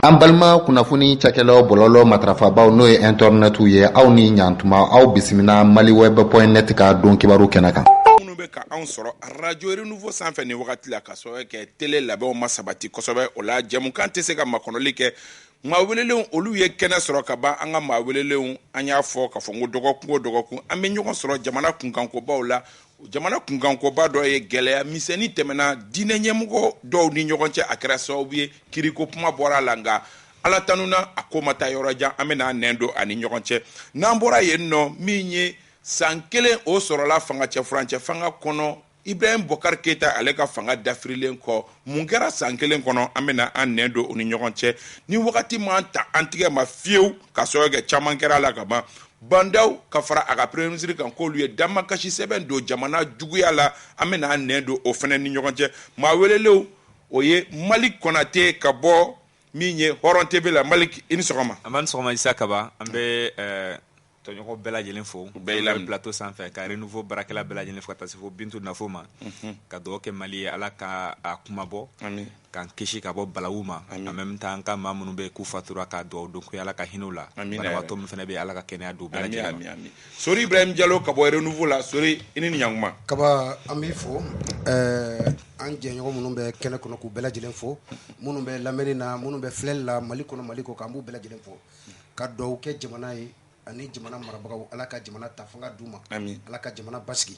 An balima kunnafoni cakɛlaw bɔlɔlɔ matrafabaw n'o ye internetu ye aw ni ɲantuma aw bisimila maliweb.net ka don kibaru kɛnɛ kan. Minnu bɛ ka anw sɔrɔ radio Renouveau sanfɛ ni wagati la ka sababu kɛ télé labɛnw ma sabati kosɛbɛ o la jɛmukan tɛ se ka makɔnɔli kɛ maa welelenw olu ye kɛnɛ sɔrɔ ka ban an ka maa welelenw an y'a fɔ ka fɔ n ko dɔgɔkun o dɔgɔkun an bɛ ɲɔgɔn sɔrɔ jamana kunkankobaw la jamana kunkankoba dɔ ye gɛlɛya misɛnnin tɛmɛna diinɛ ɲɛmɔgɔ dɔw ni ɲɔgɔn cɛ a kɛra sababu ye kiriko kuma bɔra la nka ala tanuna a ko ma taa yɔrɔ jan an bɛna nɛn don ani ɲɔgɔn cɛ n'an bɔra yen nɔ min ye san kelen o sɔrɔla fanga cɛ furancɛ fanga kɔnɔ Ibrahim Bokar Keita ale ka fanga dafirilen kɔ mun kɛra san kelen kɔnɔ an bɛna an nɛn don o ni ɲɔgɔn cɛ ni wagati man ta an tigɛ ma fiyewu ka sɔrɔ kɛ caman kɛra la ka ban bandaw ka fara a ka premier ministre kan k'olu ye damakasi sɛbɛn don jamana juguya la an bɛna an nɛn don o fana ni ɲɔgɔn cɛ maa welelenw o ye Malik Konate ka bɔ min ye Hɔrɔn TV la Malik i ni sɔgɔma. An b'a ni sɔgɔma Isa Kaba an bɛ tɔɲɔgɔn bɛɛ lajɛlen fo bɛɛ la plateau sanfɛ ka Renouveau baarakɛla bɛɛ lajɛlen fo ka taa se fo Bintu Nafo ma ka dugawu kɛ Mali ye Ala ka a kuma bɔ k'an kisi ka bɔ balawu ma en même temps an ka maa minnu bɛ k'u fatura ka dugawu don ko Ala ka hinɛ u la banabaatɔ min fana bɛ Ala ka kɛnɛya d'u bɛɛ lajɛlen ma. Sori Ibrahim Diallo ka bɔ Renouveau la Sori i ni ɲankuma. Kaba an b'i fo an jɛɲɔgɔn minnu bɛ kɛnɛ kɔnɔ k'u bɛɛ lajɛlen fo minnu bɛ lamɛnni na minnu bɛ filɛli la Mali kɔnɔ Mali kɔ kan b'u bɛɛ lajɛlen fo ka dugawu kɛ jamana ye ani jamana marabagaw Ala ka jamana ta fanga d'u ma Ala ka jamana basigi.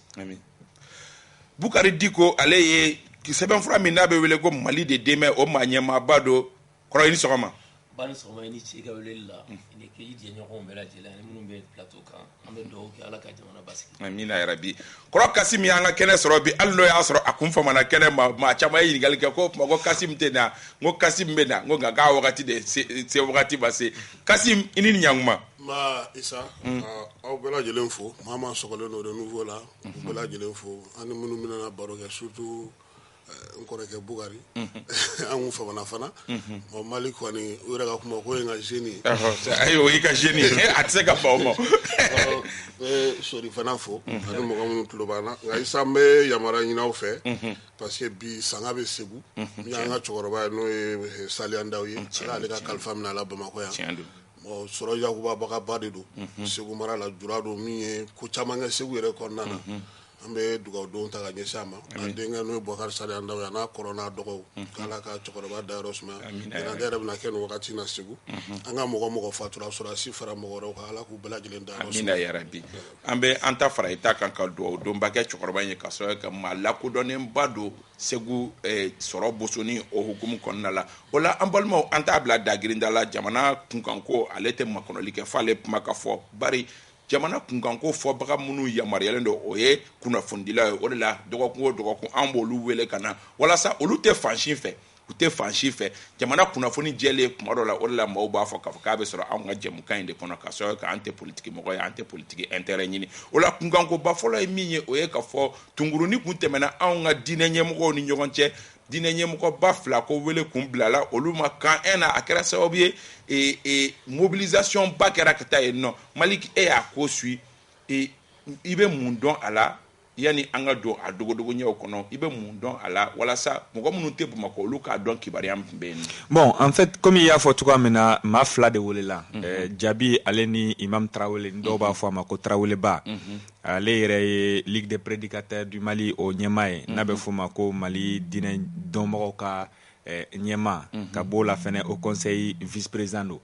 Bukari Diko ale ye sɛbɛnfura min n'a bɛ wele ko Mali de dɛmɛ o maa ɲɛmaaba don kɔrɔ i ni sɔgɔma. Ba ni sɔgɔma i ni ce i ka weleli la i ni k'i jɛɲɔgɔnw bɛɛ lajɛlen ani minnu bɛ plateau kan an bɛ dugawu kɛ Ala ka jamana basigi. Amina yarabi kɔrɔ Kasim y'an ka kɛnɛ sɔrɔ bi hali n'o y'a sɔrɔ a kun famana kɛnɛ maa caman ye ɲininkali kɛ ko o tuma ko Kasim tɛ na n ko Kasim bɛ na n ko nka k'a wagati de se wagati ma se Kasim i ni ɲankuma. Ma Isa aw bɛɛ lajɛlen fo maa maa sɔgɔlen don Renouveau la u bɛɛ lajɛlen fo ani minnu bɛna baro kɛ surtout n kɔrɔkɛ Bukari an kun famana fana Mali kɔni u yɛrɛ ka kuma ko ye n ka jeune ye ayiwa i ka jeune ye a tɛ se ka ban o ma sori fana fo ani mɔgɔ minnu tulo b'an na nka Isa n bɛ yamaruya ɲini aw fɛ parce que bi sanga bɛ Segu min y'an ka cɛkɔrɔba ye n'o ye Saliya Ndaw ye ala ale ka kalifa minɛ a la Bamakɔ yan sɔrɔ Yakuba Bagaba de don Segu mara la jura don min ye ko caman kɛ Segu yɛrɛ kɔnɔna na an bɛ dugawudenw ta ka ɲɛsin a ma a denkɛ n'o ye Bokar Saliya Ndaw ye a n'a kɔrɔ n'a dɔgɔw k'Ala ka cɛkɔrɔba dayɔrɔ sumaya ɲinan yɛrɛ bɛna kɛ nin wagati na Segu an ka mɔgɔ fatura sɔrɔdasi fara mɔgɔ wɛrɛw kan Ala k'u bɛɛ lajɛlen dayɔrɔ sumaya. Amina yarabi an bɛ an ta fara i ta kan ka dugawu donba kɛ cɛkɔrɔba in ye ka sɔrɔ ka maa lakodɔnnenba don Segu sɔrɔ bosoni o hukumu kɔnɔna la o la an balimaw an t'a bila dagirinda la jamana kunkanko ale tɛ makɔnɔli kɛ f'ale kuma ka fɔ bari jamana kunkanko fɔbaga minnu yamaruyalen don o ye kunnafonidilaw ye o de la dɔgɔkun o dɔgɔkun an b'olu wele ka na walasa olu tɛ fansi fɛ u tɛ fansi fɛ jamana kunnafoni jɛlen kuma dɔ la o de la maaw b'a fɔ k'a fɔ k'a bɛ sɔrɔ anw ka jɛmukan in de kɔnɔ ka sɔrɔ k'an tɛ politiki mɔgɔ ye an tɛ politiki intérêt ɲini o la kunkankoba fɔlɔ ye min ye o ye ka fɔ tunkurunin kun tɛmɛna anw ka diinɛ ɲɛmɔgɔw ni ɲɔgɔn cɛ diinɛ ɲɛmɔgɔba fila ko wele kun bilala olu ma kan na a kɛra sababu ye mobilisation ba kɛra ka taa yen nɔ Malik e y'a ko suit i bɛ mun dɔn a la yani an ka don a dogodogo ɲɛw kɔnɔ i bɛ mun dɔn a la walasa mɔgɔ minnu tɛ Bamakɔ olu k'a dɔn kibaruya min bɛ yen. Bon en fait comme i y'a fɔ cogoya min na maa fila de welela Jabi ale ni Imam Traoré dɔw b'a fɔ a ma ko Traoré ba ale yɛrɛ ye Ligue des prédicateurs du Mali o ɲɛmaa ye n'a bɛ fɔ o ma ko Mali diinɛ dɔnbagaw ka ɲɛma ka b'o la fɛnɛ au conseil vice-président do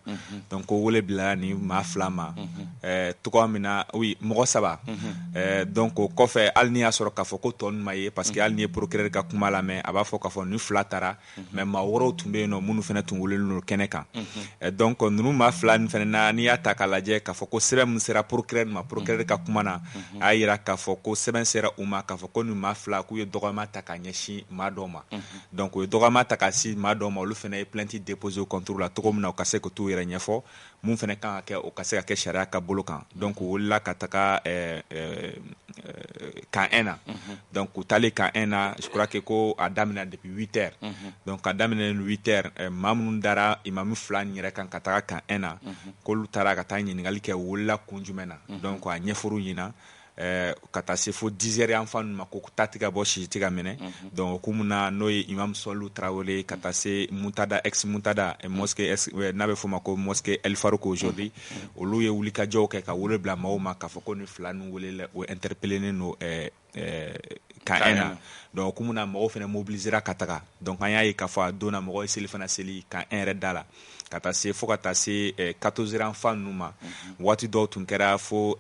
donc ko wele bila ni maa fila ma tɔgɔ min na oui mɔgɔ saba donc o kɔfɛ hali ni y'a sɔrɔ k'a fɔ ko tɔ ninnu ma ye parce que hali ni ye procureur ka kuma lamɛn a b'a fɔ k'a fɔ ni fila taara mais maa wɔɔrɔw tun bɛ yen nɔ minnu fɛnɛ tun welelen don kɛnɛ kan donc ninnu maa fila nin fɛnɛ na n'i y'a ta k'a lajɛ k'a fɔ ko sɛbɛn min sera procureur ma procureur ka kuma na a y'a yira k'a fɔ ko sɛbɛn sera u ma k'a fɔ ko nin maa fila k'u ye dɔgɔyama ta ka ɲɛsin maa dɔw ma donc u ye dɔgɔyama ta ka si maa dɔw ma olu fɛnɛ ye plainte déposé contre la cogo min na u ka se ka t'u yɛrɛ ɲɛfɔ mun fɛnɛ kan ka kɛ o ka se ka kɛ sariya ka bolo kan donc u wulila ka taga camp 1 na donc u taalen camp 1 na je crois que ko a daminɛ depuis 8 heures donc a daminɛ 8 heures maa minnu dara imami fila nin yɛrɛ kan ka taga camp 1 na k'olu taara ka taa ɲininkali kɛ u wulila kun jumɛn na donc a ɲɛfɔr'u ɲɛna ka taa se fo 10 heures yan fan ma ko taa tɛ ka bɔ sisi tɛ ka minɛ donc ko mun na n'o ye imam Sɔlu Tarawele ka taa se Mutada ex Mutada mosquée n'a bɛ fɔ ma ko mosquée El Farouk aujourd'hui olu ye wulikajɔw kɛ ka wele bila maaw ma k'a fɔ ko ni fila ninnu welela o interpellenen no kan na donc ko mun na mɔgɔw fana mobilisera ka taga donc an y'a ye k'a fɔ a donna mɔgɔw ye seli fana seli kan yɛrɛ da la ka taa se fo ka taa se 14 heures fan ninnu ma waati dɔw tun kɛra fo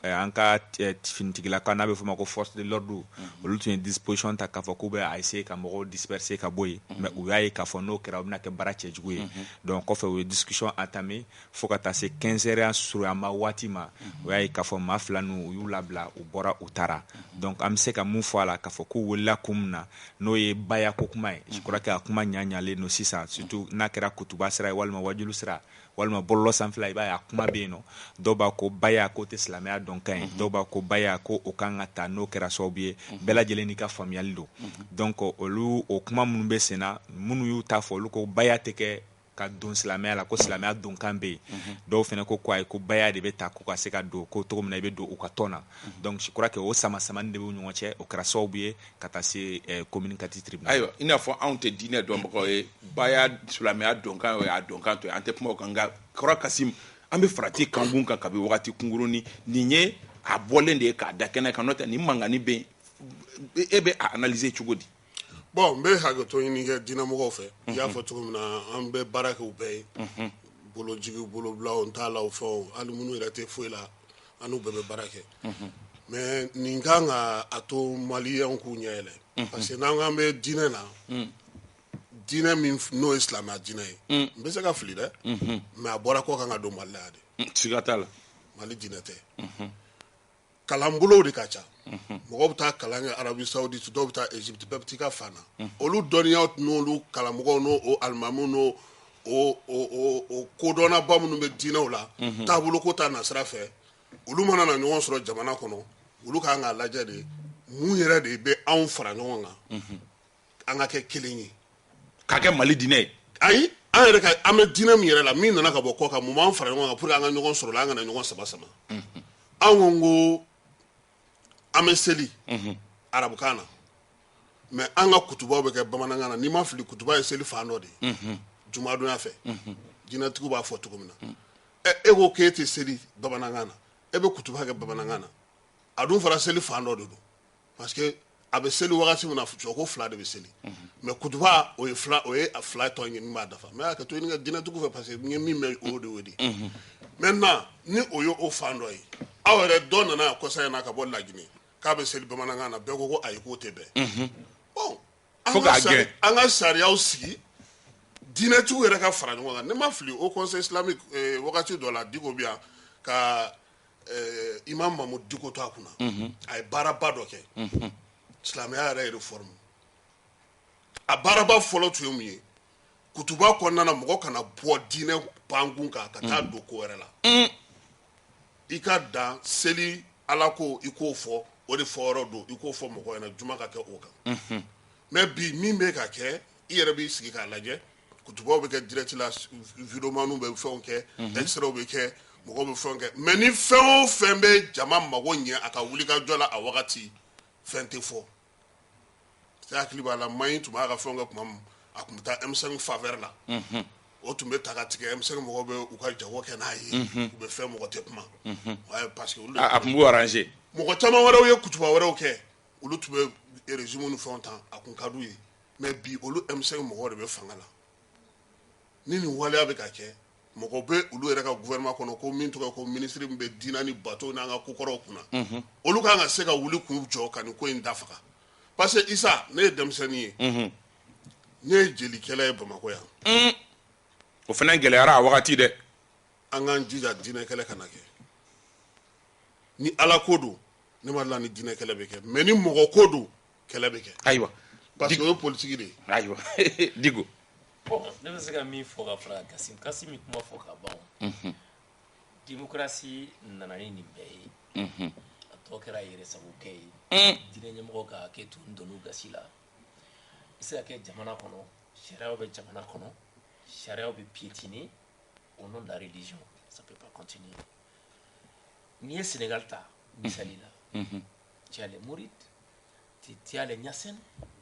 an ka finitigilaka n'a bɛ fɔ ma ko force de l'ordre olu tun ye disposition ta k'a fɔ k'u bɛ a essayer ka mɔgɔw disperser ka bɔ yen mais u y'a ye k'a fɔ n'o kɛra u bɛna kɛ baara cɛjugu ye donc kɔfɛ u ye discussion entamé fo ka taa se 15 heures surunyama waati ma u y'a ye k'a fɔ maa fila ninnu u y'u labila u bɔra u taara donc an bɛ se ka mun fɔ a la k'a fɔ k'u wulila kun min na n'o ye baya ko kuma ye je crois que a kuma ɲaɲalen no sisan surtout n'a kɛra kutuba sira ye walima wajulu sira walima bɔlɔlɔ sanfɛla i b'a ye a kuma bɛ yen nɔ dɔw b'a ko baya ko tɛ silamɛya dɔn kan ye dɔw b'a ko baya ko o kan ka ta n'o kɛra sababu ye bɛɛ lajɛlen n'i ka faamuyali don donc olu o kuma minnu bɛ sen na minnu y'u ta fɔ olu ko baya tɛ kɛ ka don silamɛya la ko silamɛya donkan bɛ yen dɔw fana ko ko ayi ko baya de bɛ ta ko ka se ka don ko cogo min na i bɛ don u ka tɔn na donc je crois que o sama-samani de b'u ɲɔgɔn cɛ o kɛra sababu ye ka taa se communicatif tribunal ayiwa i n'a fɔ anw tɛ diinɛ dɔnbagaw ye baya silamɛya donkan o y'a donkan to ye an tɛ kuma o kan nka kɔrɔ Kasim an bɛ farati kankun kan kabi wagati kunkurunin nin ye a bɔlen de ye k'a da kɛnɛ kan n'o tɛ nin mankanni bɛ yen e bɛ a analyser cogo di bon n bɛ hakɛto ɲini kɛ diinɛmɔgɔw fɛ i y'a fɔ cogo min na an bɛ baara kɛ u bɛɛ ye bolojigiw bolobilaw n t'a la o fɛnw hali minnu yɛrɛ tɛ foyi la an n'u bɛɛ bɛ baara kɛ mais nin kan ka a to maliyɛnw k'u ɲɛ yɛlɛ parce que n'an k'an bɛ diinɛ na diinɛ min n'o ye silamɛya diinɛ ye n bɛ se ka fili dɛ mais a bɔra kɔ kan ka don Mali la yan de siga t'a la Mali diinɛ tɛ kalanbolow de ka ca mɔgɔw bɛ taa kalan kɛ Arabi Saoudite dɔw bɛ taa Egypte bɛɛ bɛ t'i ka fan na olu dɔnniyaw n'olu kalamɔgɔw n'o alimamu n'o o kodɔnnaba minnu bɛ diinɛw la taabolo ko ta nasira fɛ olu mana na ɲɔgɔn sɔrɔ jamana kɔnɔ olu kan k'a lajɛ de mun yɛrɛ de bɛ anw fara ɲɔgɔn kan an ka kɛ kelen ye k'a kɛ Mali diinɛ ye ayi an yɛrɛ ka an bɛ diinɛ min yɛrɛ la min nana ka bɔ kɔ kan mun b'an fara ɲɔgɔn kan pour que an ka ɲɔgɔn sɔrɔ la an kana ɲɔgɔn sama anw ko an bɛ seli arabukan na mais an ka kutubaw bɛ kɛ bamanankan na n'i ma fili kutuba ye seli fan dɔ de ye jumadonya fɛ jinɛtigiw b'a fɔ cogo min na e ko k'e tɛ seli bamanankan na e bɛ kutuba kɛ bamanankan na a dun fara seli fan dɔ de don parce que a bɛ seli wagati min na ko fila de bɛ seli mais kutuba o ye fila tɔ ye min b'a dafa mais a ka to ɲini ka jinɛtigiw fɛ parce que n ye min mɛn o de y'o de ye maintenant ni o ye o fan dɔ ye aw yɛrɛ dɔ nana kɔsa in na ka bɔ Laginɛ k'a bɛ seli bamanankan na bɛɛ ko ayi k'o tɛ bɛn bon an ka sariyaw sigi diinɛtigiw yɛrɛ ka fara ɲɔgɔn kan ne ma fili o conseil islamique wagati dɔ la Diko bi yan ka imam Mamu Diko to a kunna a ye baaraba dɔ kɛ silamɛya yɛrɛ réforme a baaraba fɔlɔ tun ye mun ye kutuba kɔnɔna na mɔgɔ kana bɔ diinɛ bankun kan ka taa don ko wɛrɛ la i ka dan seli ala ko i k'o fɔ o de fɔ yɔrɔ don i k'o fɔ mɔgɔ ɲɛna juma ka kɛ o kan mais bi min bɛ ka kɛ i yɛrɛ b'i sigi k'a lajɛ kutubaw bɛ kɛ direct la videomaniw bɛ fɛnw kɛ extraw bɛ kɛ mɔgɔw bɛ fɛnw kɛ mais ni fɛn o fɛn bɛ jama mago ɲɛ a ka wulikajɔ la a wagati fɛn tɛ fɔ se hakili b'a la maɲi tun b'a ka fɛnw kɛ tuma min a tun bɛ taa M5 faveur la o tun bɛ ta ka tigɛ M5 mɔgɔw bɛ u ka jago kɛ n'a ye u bɛ fɛn mɔgɔ tɛ kuma parce que a tun b'u arranger mɔgɔ caman wɛrɛw ye kutuba wɛrɛw kɛ olu tun bɛ régime ni fɛnw ta a kun ka d'u ye mais bi olu M5 mɔgɔw de bɛ fanga la ni nin waleya bɛ ka kɛ mɔgɔ bɛ olu yɛrɛ ka gouvernement kɔnɔ ko min tɔgɔ ko ministre min bɛ diinɛ ni bateau n'an ka kokɔrɔw kunna olu kan ka se ka wuli k'u jɔ ka nin ko in dafaga parce que Isa ne ye denmisɛnnin ye ne ye jelikɛla ye Bamakɔ yan o fana gɛlɛyara a wagati dɛ an k'an jija diinɛ kɛlɛ kana kɛ ni ala ko don ne ma la ni diinɛ kɛlɛ bɛ kɛ mais ni mɔgɔ ko don kɛlɛ bɛ kɛ ayiwa parce que o ye politique de ye ayiwa Diko bon ne bɛ se ka min fɔ ka fara Kasim min kuma fɔ ka ban démocratie nana ni nin bɛɛ ye a tɔ kɛra yɛrɛsagokɛ ye diinɛ ɲɛmɔgɔ ka hakɛ to n donn'u gasi la i se ka kɛ jamana kɔnɔ sariyaw bɛ jamana kɔnɔ sariyaw bɛ piétiner au nom de la religion ça peut pas continuer n'i ye Sénégal ta misali la tu as les Mourides, tu as les Niassènes,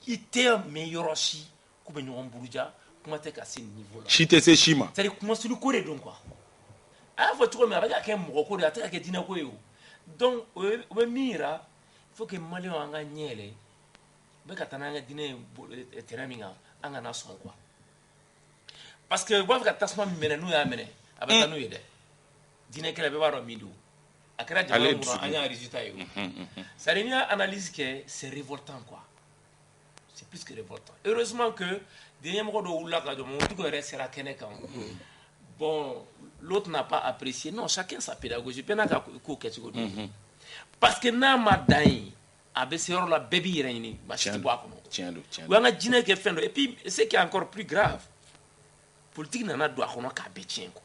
ils t'aiment meilleur si, comme nous en Bouloudja, comment t'es cassé ce niveau-là. Chite c'est chima. C'est-à-dire comment c'est le corps donc quoi. Ah, faut tu avec un moko de attaque qui dîne quoi. Donc, au mira, il faut que Mali en gagne les. Mais quand on a dîné terrain minga, on a son quoi. Parce que vous avez tasma mena nous amener, avec nous aider. Dîner qu'elle avait pas remis d'où. À quel âge on a un résultat. Ça devient analyse que c'est révoltant quoi. C'est plus que révoltant. Heureusement que dernier mois de oula quand on dit que reste la Kenekan. Bon, l'autre n'a pas apprécié. Non, chacun sa pédagogie. Parce que n'a ma daï, avec ces la baby réunis, tiens. Et puis, ce qui est encore plus grave, politique n'a pas droit à bétien quoi.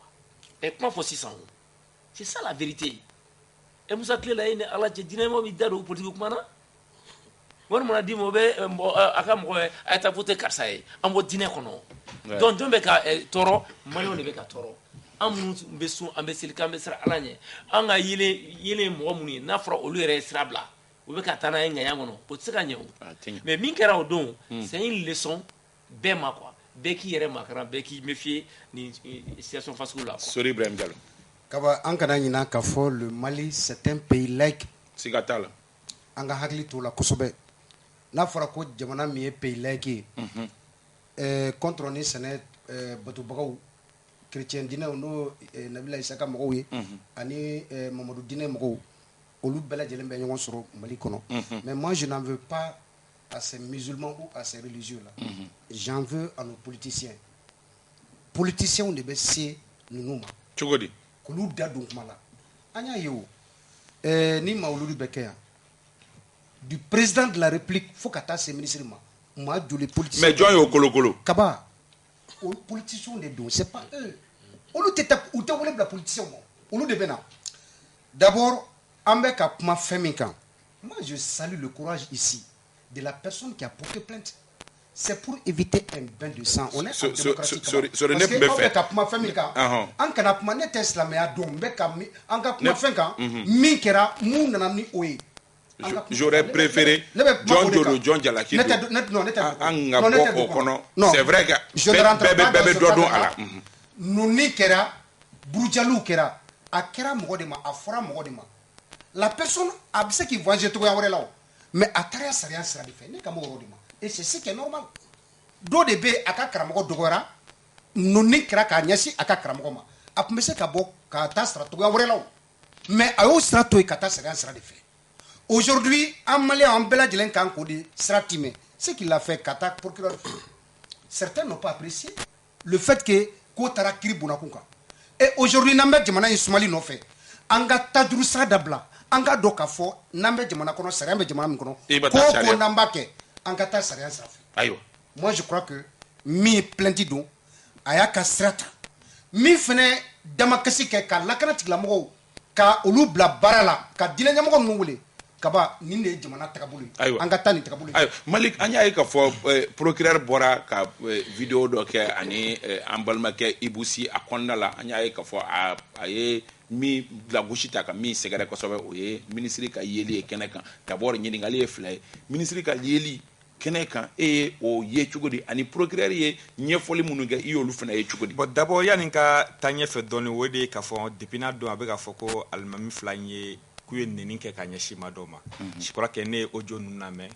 Et comment faut 600 euros? C'est ça la vérité. Et vous savez là, il y a la dynamique qui est politique comment? Moi, on a dit mauvais, à ta voté Karsaï, en mode dîner kono. Donc, je vais toro, moi, on est toro. En besoin, en besoin, en besoin, alanye. En a yele moumuni, n'afra au lieu restabla. Ou bien qu'à un yangono, pour se gagner. Mais minkera au don, c'est une leçon, bema quoi. Beki yere makara, beki méfier, ni situation face au là. Sorry, Ibrahim Diallo. Kaba, en Canada, le Mali, c'est un pays laïque. Sigatala. En Gahagli, tout la Kosobe. N'a fɔra ko jamana min ye pays laïque ye contre ni sɛnɛ batubagaw chrétien dinɛw n'o Nabila Isaka mɔgɔw ye ani Mamadu dinɛ mɔgɔw olu bɛɛ lajɛlen bɛ ɲɔgɔn sɔrɔ Mali kɔnɔ mais moi je n'en veux pas à ces musulmans ou à ces religieux là j'en veux à nos politiciens de bɛ se ninnu ma cogo di k'olu da don kuma la an y'a ye o ni mawuludi bɛ kɛ yan du président de la République, il faut qu'à ces ministres, moi, je les politiciens. Mais John Kolo. Kaba, les politiciens des deux, c'est pas eux. On nous t'es la politicien, on nous devait. D'abord, avec ma famille, moi je salue le courage ici de la personne qui a porté plainte. C'est pour éviter un bain de sang. On est en démocratie. Parce que ma famille, en canapé, n'est islamé à don, en minkera, mounanani oe. J'aurais préféré John Jalaki. C'est vrai que bébé dodo ala. Nuni kera, Broujalou kera, a kera mogodema, a fora mogodema. La personne a ce qui va jeter à là. Mais à travers ça, rien sera différent. Et c'est ce qui est normal. Do de be aka karamogo dogora, nuni kera ka nyasi aka karamogoma. A pumese ka bo ka ta sera to là. Mais a yo sera to ka ta rien sera différent. Aujourd'hui, en Mali, en Belgique, ce qu'il a fait, Kata, procureur, certains n'ont pas apprécié le fait que Kotara Kiri Bunakunka. Et aujourd'hui, Nambe Djemana Ismaili n'ont fait. Anga Tadrousa Dabla, Anga Dokafo, Nambe Djemana Kono, Serembe Djemana Mikono, Koko Nambake, Anga Ta Sarian Safi. Moi, je crois que mi plentidon, Ayaka Strata, mi fene Damakasi Ka Lakanatik Lamo, Ka Ulubla Barala, Ka Dinamoko Moule. Kaba ninde jamana takabulu anga tani takabulu Malik anya ka fo procureur bora ka vidéo do ke ani ambalma ke ibusi akonna la anya ka fo aye mi la gushita ka mi segara ko sobe oye ministre ka yeli keneka d'abord nyini ngali flay ministre ka yeli keneka e o ye chugodi ani procureur ye nyefoli munuga iyolu fana ye chugodi bon d'abord yani ka tanye fe doni wodi ka fo depuis na do abega foko almami flanye kuye neni ke ka nyeshima doma je crois que ne audio nuna me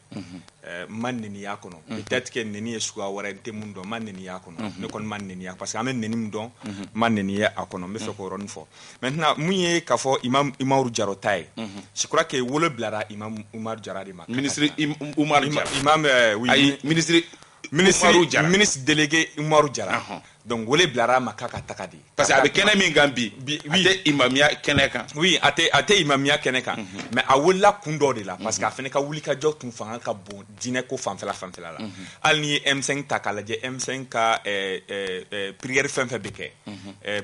man neni yakono peut-être que neni esua warante mundo man neni yakono ne kon man neni parce que amen neni mudon man neni yakono me fe ko ron fo maintenant muye ka fo imam Umaru Jarotai je crois que wolo blara imam Umar Jaradi ma ministre Umar imam oui ministre délégué Umaru Jara donc wole blara makaka takadi parce que avec kenemi gambi ate imamia keneka oui ate imamia keneka mais a wola kundo de la parce que afene ka wuli ka jotun fanga ka bon dine ko famfela la alni M5 takalaje M5 ka prière famfe beke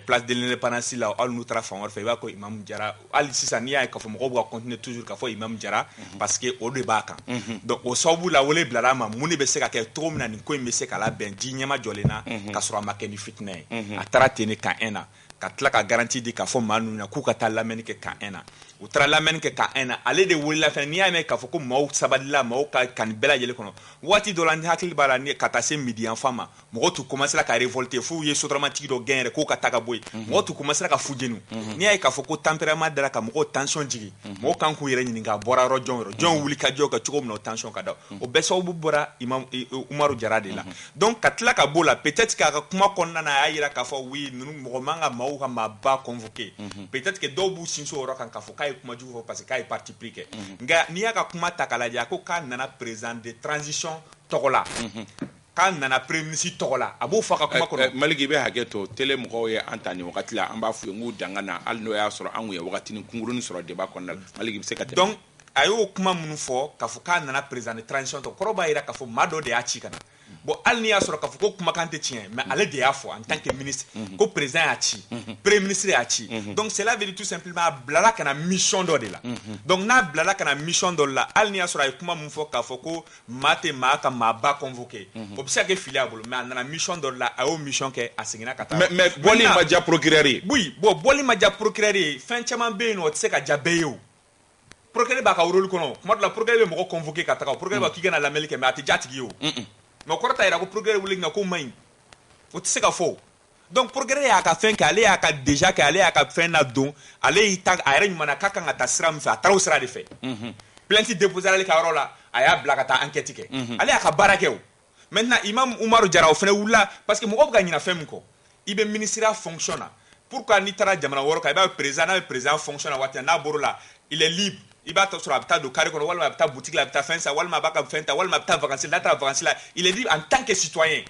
place de l'indépendance la al nutra fanga fe ba ko imam Jara al sisani ya ka fo mo ko continuer toujours ka fo imam Jara parce que o de baka donc o sobu la wole blara ma muni be se ka ke to mina ni ko me se ka la ben dinyama jolena ka sura make ni fitinɛ ye a taara ten ne kan un na ka tila ka garantie di k'a fɔ maa ninnu na k'u ka taa lamɛnni kɛ kan un na u taara lamɛnni kɛ kan un na ale de wulila fɛnɛ n'i y'a mɛn k'a fɔ ko maaw sabalila maaw ka kani bɛɛ lajɛlen kɔnɔ waati dɔ la ni hakili b'a la ka taa se midi yan fan ma mɔgɔw tun commencera ka révolter f'u ye sotramatigi dɔ gɛn yɛrɛ k'o ka taa ka bɔ yen mɔgɔw tun commencera ka fu jenu n'i y'a ye k'a fɔ ko tempérament dara ka mɔgɔw tension jigi mɔgɔw kan k'u yɛrɛ ɲininka a bɔra yɔrɔ jɔn jɔn wuli ka jɔ ka cogo min na o tension ka da o bɛɛ sababu bɔra Umaru Jara de la donc ka tila ka b'o la peut-être k'a ka kuma kɔnɔna na a y'a yira k'a fɔ oui ninnu mɔgɔ man ka maaw ka maaba convoquer peut-être que dɔw b'u sinsin o yɔrɔ kan k'a fɔ k'a ye kuma jugu fɔ parce que k'a ye parti pris kɛ nka n'i y'a ka kuma ta k'a lajɛ a ko k'a nana président de transition tɔgɔ la k'a nana premier ministre tɔgɔ la a b'o fɔ a ka kuma kɔnɔ Maliki i bɛ hakɛ to télé mɔgɔw ye an ta nin wagati la an b'a f'u ye n k'u danga na hali n'o y'a sɔrɔ an kun ye wagatinin kunkurunin sɔrɔ débat kɔnɔna la Maliki bɛ se ka tɛmɛ donc a y'o kuma minnu fɔ k'a fɔ k'a nana président de transition tɔgɔ kɔrɔ b'a jira k'a fɔ maa dɔ de y'a ci ka na bon hali n'i y'a sɔrɔ k'a fɔ ko kumakan tɛ tiɲɛ mais ale de y'a fɔ en tant que ministre ko président y'a ci premier ministre y'a ci donc cela veut dire tout simplement a bilala ka na mission dɔ de la donc n'a bilala ka na mission dɔ la hali n'i y'a sɔrɔ a ye kuma min fɔ k'a fɔ ko maa tɛ maa ka maaba convoqué o bɛ se ka kɛ fili a bolo mais a nana mission dɔ la a y'o mission kɛ a seginna ka taa mais bɔli ma diya procureur ye oui bon bɔli ma diya procureur ye fɛn caman bɛ yen nɔ o tɛ se ka diya bɛɛ ye o procureur b'a ka rôle kɔnɔ kuma dɔ la procureur bɛ mɔgɔ convoqué ka taga o procureur b'a k'i kana lamɛnni kɛ mais a tɛ diya a tigi ye o mais o kɔrɔ t'a jira ko procureur wuli nka ko man ɲi o tɛ se ka fɔ donc procureur y'a ka fɛn kɛ ale y'a ka déjà kɛ ale y'a ka fɛn ladon ale y'i ta a yɛrɛ ɲuman na k'a kan ka taa sira min fɛ a taara o sira de fɛ plainte déposée ale ka yɔrɔ la a y'a bila ka taa enquête kɛ ale y'a ka baara kɛ o maintenant Imam Umaru Jara o fɛnɛ wulila parce que mɔgɔw bɛ ka ɲinɛ fɛn min kɔ i bɛ ministériya fonction na pourquoi n'i taara jamana wɔɔrɔ kan i b'a ye président n'a bɛ président fonction na waati n'a bɔr'o la il est libre i b'a sɔrɔ a bɛ taa don carré kɔnɔ walima a bɛ taa boutique la a bɛ taa fɛn san walima a b'a ka fɛn ta walima a bɛ taa vacances la n'a taara vacances la il est libre en tant que citoyen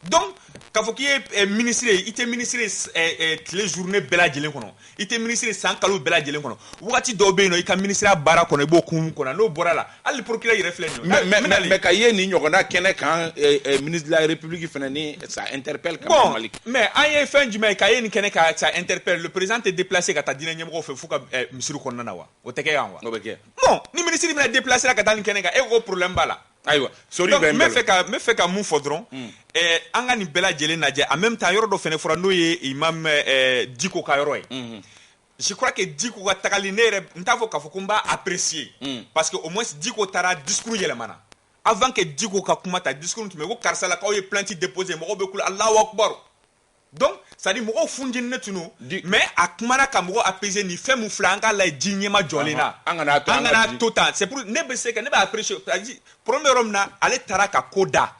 donc k'a fɔ k'i ye ministre ye i tɛ ministre ye tile journée bɛɛ lajɛlen kɔnɔ i tɛ ministre ye san kalo bɛɛ lajɛlen kɔnɔ wagati dɔw bɛ yen nɔ i ka ministériya baara kɔnɔ i b'o kun kɔnɔ n'o bɔra la hali procureur yɛrɛ filɛ nin ye mais ka ye nin ɲɔgɔnna kɛnɛ kan ministre de la république fɛnɛ ni ça interpelle quand même Malik mais an ye fɛn jumɛn ye ka ye nin kɛnɛ ka ça interpelle le président tɛ déplacé ka taa diinɛ ɲɛmɔgɔw fɛ f'u ka misiri kɔnɔna na wa o tɛ kɛ yan wa o bɛ kɛ bon ni ministre bɛna déplacé la ka taa nin kɛnɛ kan e ko problème b'a la ayiwa sori donc n bɛ fɛ ka mun fɔ dɔrɔn an ka nin bɛɛ lajɛlen lajɛ en même temps yɔrɔ dɔ fɛnɛ fɔra n'o ye imam Diko ka yɔrɔ ye je crois que Diko ka tagali ne yɛrɛ n t'a fɔ k'a fɔ ko n b'a apprécier parce que au moins Diko taara discours yɛlɛmana avant que Diko ka kuma ta discours tun bɛ ko karisa la k'aw ye plainte déposé mɔgɔw bɛ kule Allahu Akbar donc c'est à dire mɔgɔw funjɛnnen tun don mais a kumana ka mɔgɔw apaiser nin fɛn min filɛ an k'a lajɛ ji ɲɛma jɔlen na an kana to tan c'est pour ne bɛ se ka ne b'a apprécier c'est-à-dire problème yɔrɔ min na ale taara ka ko da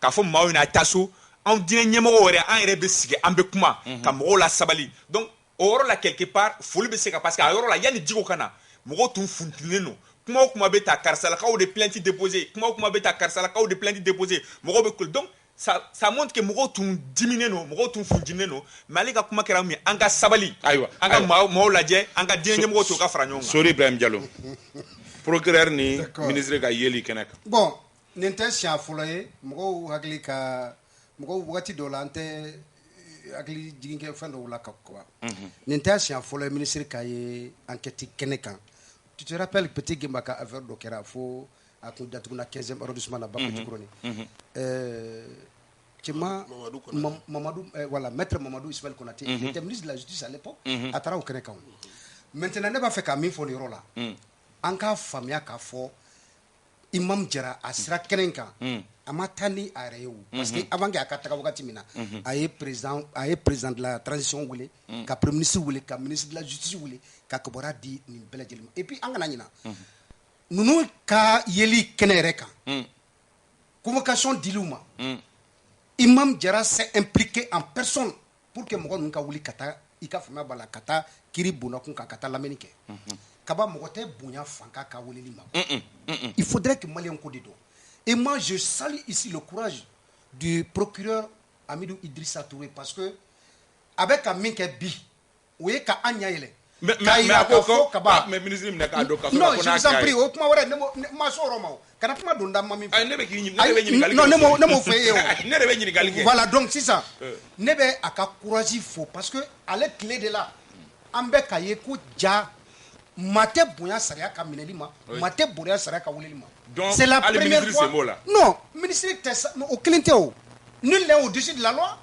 k'a fɔ maaw ɲɛna a taa so anw diinɛ ɲɛmɔgɔw yɛrɛ an yɛrɛ bɛ sigi an bɛ kuma ka mɔgɔw la sabali donc o yɔrɔ la quelque part foli bɛ se ka parce que a yɔrɔ la yanni Diko ka na mɔgɔw tun funtunen don kuma o kuma bɛ ta karisalakaw de plainte déposé kuma o kuma bɛ ta karisalakaw de plainte déposé mɔgɔw bɛ kule donc ça montre que mɔgɔw tun diminen don mɔgɔw tun funjinen don mais ale ka kuma kɛra min ye an ka sabali ayiwa an ka maaw lajɛ an ka diinɛ ɲɛmɔgɔw to ka fara ɲɔgɔn kan Sori Ibrahim Diallo procureur ni ministre ka yeli kɛnɛ kan bon nin tɛ siɲɛ fɔlɔ ye mɔgɔw hakili ka mɔgɔw wagati dɔw la an tɛ hakili jigin kɛ fɛn dɔw la ka kɔba nin tɛ siɲɛ fɔlɔ ye ministre ka ye enquête kɛnɛ kan tu te rappelles Petit Gemba ka affaire dɔ kɛra fo a kun datuguna 15e arrondissement na Bako Jikoroni cɛma Mamadou voilà maître Mamadou Ismaël Konaté il était ministre de la justice à l'époque a taara o kɛnɛ kan maintenant ne b'a fɛ ka min fɔ nin yɔrɔ la an k'a faamuya k'a fɔ Imam Jara a sira kɛnɛ kan a ma taa ni a yɛrɛ ye o parce que avant que a ka taga wagati min na a ye président de la transition wele ka premier ministre wele ka ministre de la justice wele ka kibaruya di nin bɛɛ lajɛlen ma et puis an kana ɲina ninnu ka yeli kɛnɛ yɛrɛ kan convocation diliw ma Imam Jara s'est impliqué en personne pour que mɔgɔ ninnu ka wuli ka taa i ka faamuya b'a la ka taa kiiri bonnakun kan ka taa lamɛnni kɛ kaba mɔgɔ tɛ bonya fanka ka weleli ma il faudrait que maliyɛn ko de don et moi je salue ici le courage du procureur Amidou Idrissa Touré parce que a bɛ ka min kɛ bi o ye ka an ɲɛ yɛlɛ k'a yira k'a fɔ kaba mais ministre minɛ k'a dɔn k'a non je vous en prie o kuma wɛrɛ ne ma se o yɔrɔ ma o kana kuma don da ma min fɔ ne bɛ ɲininkali kɛ non ne m'o fɔ e ye o ne de bɛ ɲininkali kɛ voilà donc sisan ne bɛ a ka courage fo parce que ale tile de la an bɛ ka ye ko ja maa tɛ bonya sariya ka minɛli ma maa tɛ bonya sariya ka weleli ma c'est la première fois non ministre tɛ o kelen tɛ o nul n'est au-dessus de la loi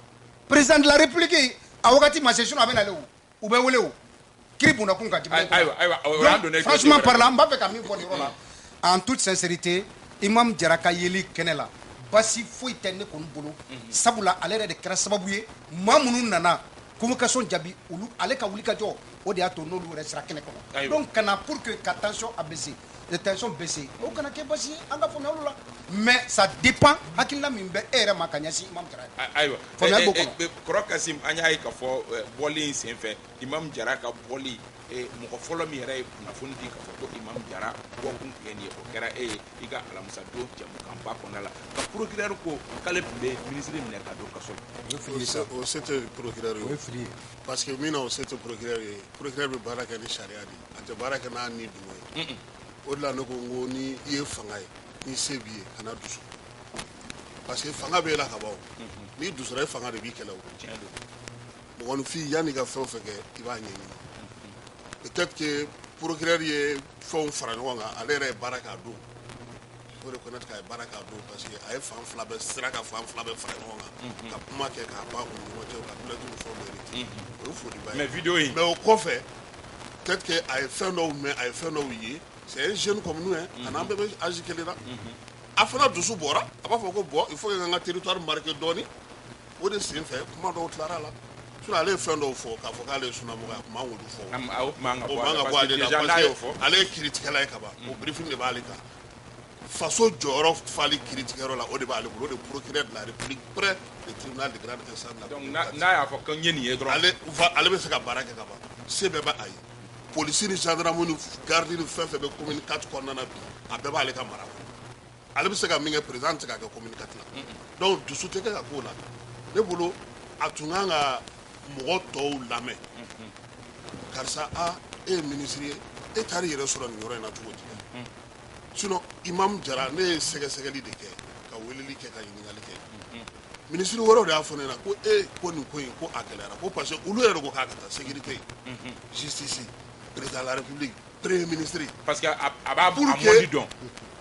président de la république a wagati ma session a bɛ nale u bɛ wele o kiri bunda kun ka jamana franchement parlant n b'a fɛ ka min fɔ nin yɔrɔ la en toute sincérité imam Jara ka yeli kɛnɛ la basi foyi tɛ ne kɔni bolo sabula ale yɛrɛ de kɛra sababu ye maa minnu nana convocation jaabi olu ale ka wuli ka jɔ o de y'a to n'olu yɛrɛ sira kɛnɛ kɔnɔ donc kana pour que ka tension a baissé les tensions baissé o kana kɛ basi ye an ka faamuya olu la mais ça dépend hakilina min bɛ e yɛrɛ ma ka ɲɛsin imam Jara ayiwa faamuyali b'o kɔnɔ kɔrɔ Kasim an y'a ye k'a fɔ bɔli in senfɛ imam Jara ka bɔli mɔgɔ fɔlɔ min yɛrɛ ye kunnafoni di k'a fɔ ko imam Jara bɔkun ye nin ye o kɛra e ye i ka alamisa don jɛmukanba kɔnɔna la ka procureur ko k'ale tun bɛ ministre minɛ ka don kaso la o se tɛ procureur ye parce que min na o se tɛ procureur ye procureur bɛ baara kɛ ni sariya de ye a tɛ baara kɛ n'a ni dungo ye o de la ne ko n ko ni i ye fanga ye ni se b'i ye kana dusu parce que fanga b'e la ka ban o n'i dusura e fanga de b'i kɛlɛ o mɔgɔninfin yanni ka fɛn o fɛn kɛ i b'a ɲɛɲini peut-être que procureur ye fɛnw fara ɲɔgɔn kan ale yɛrɛ ye baara k'a don o de connaître k'a ye baara k'a don parce que a ye fan fila bɛɛ sera ka fan fila bɛɛ fara ɲɔgɔn kan ka kuma kɛ k'a ban u ni ɲɔgɔn cɛ ka plainte ni fɛnw bɛɛ de o ye foliba ye mais vidéo in mais o kɔfɛ peut-être que a ye fɛn dɔw mɛn a ye fɛn dɔw ye c'est un jeune comme nous hein a n'an bɛɛ bɛ âge kelen na a fana dusu bɔra a b'a fɔ ko bon il faut que n ka territoire marqué dɔɔni o de sen fɛ kuma dɔw tilara la sinon ale ye fɛn dɔw fɔ k'a fɔ k'ale ye sunamɔgɔ ye a tun man k'olu fɔ o man ka bɔ ale la parce que ale ye kiritigɛla ye ka ban o briefing de b'ale kan faso jɔyɔrɔ fali kiritigɛyɔrɔ la o de b'ale bolo o de procureur de la république près du tribunal de grande instance donc n'a y'a fɔ ko n ye nin ye dɔrɔn ale bɛ se ka baara kɛ ka ban se bɛɛ bɛ a ye polisi ni gendarme ni garde ni fɛn fɛn bɛ commune 4 kɔnɔna na bi a bɛɛ b'ale ka mara kɔnɔ ale bɛ se ka min kɛ président tɛ se ka kɛ commune 4 la donc dusu tɛ kɛ ka k'o la ne bolo a tun kan ka mɔgɔ tɔw lamɛn karisa e ye ministre ye e taar'i yɛrɛ sɔrɔ nin yɔrɔ in na cogo di sinon imam Jara ne ye sɛgɛsɛgɛli de kɛ ka weleli kɛ ka ɲininkali kɛ ministre wɛrɛw de y'a fɔ ne ɲɛna ko ko nin ko in ko a gɛlɛyara ko parce que olu yɛrɛ de ko k'a ka taa sécurité justice président de la république premier ministre parce que a b'a mɔni dɔn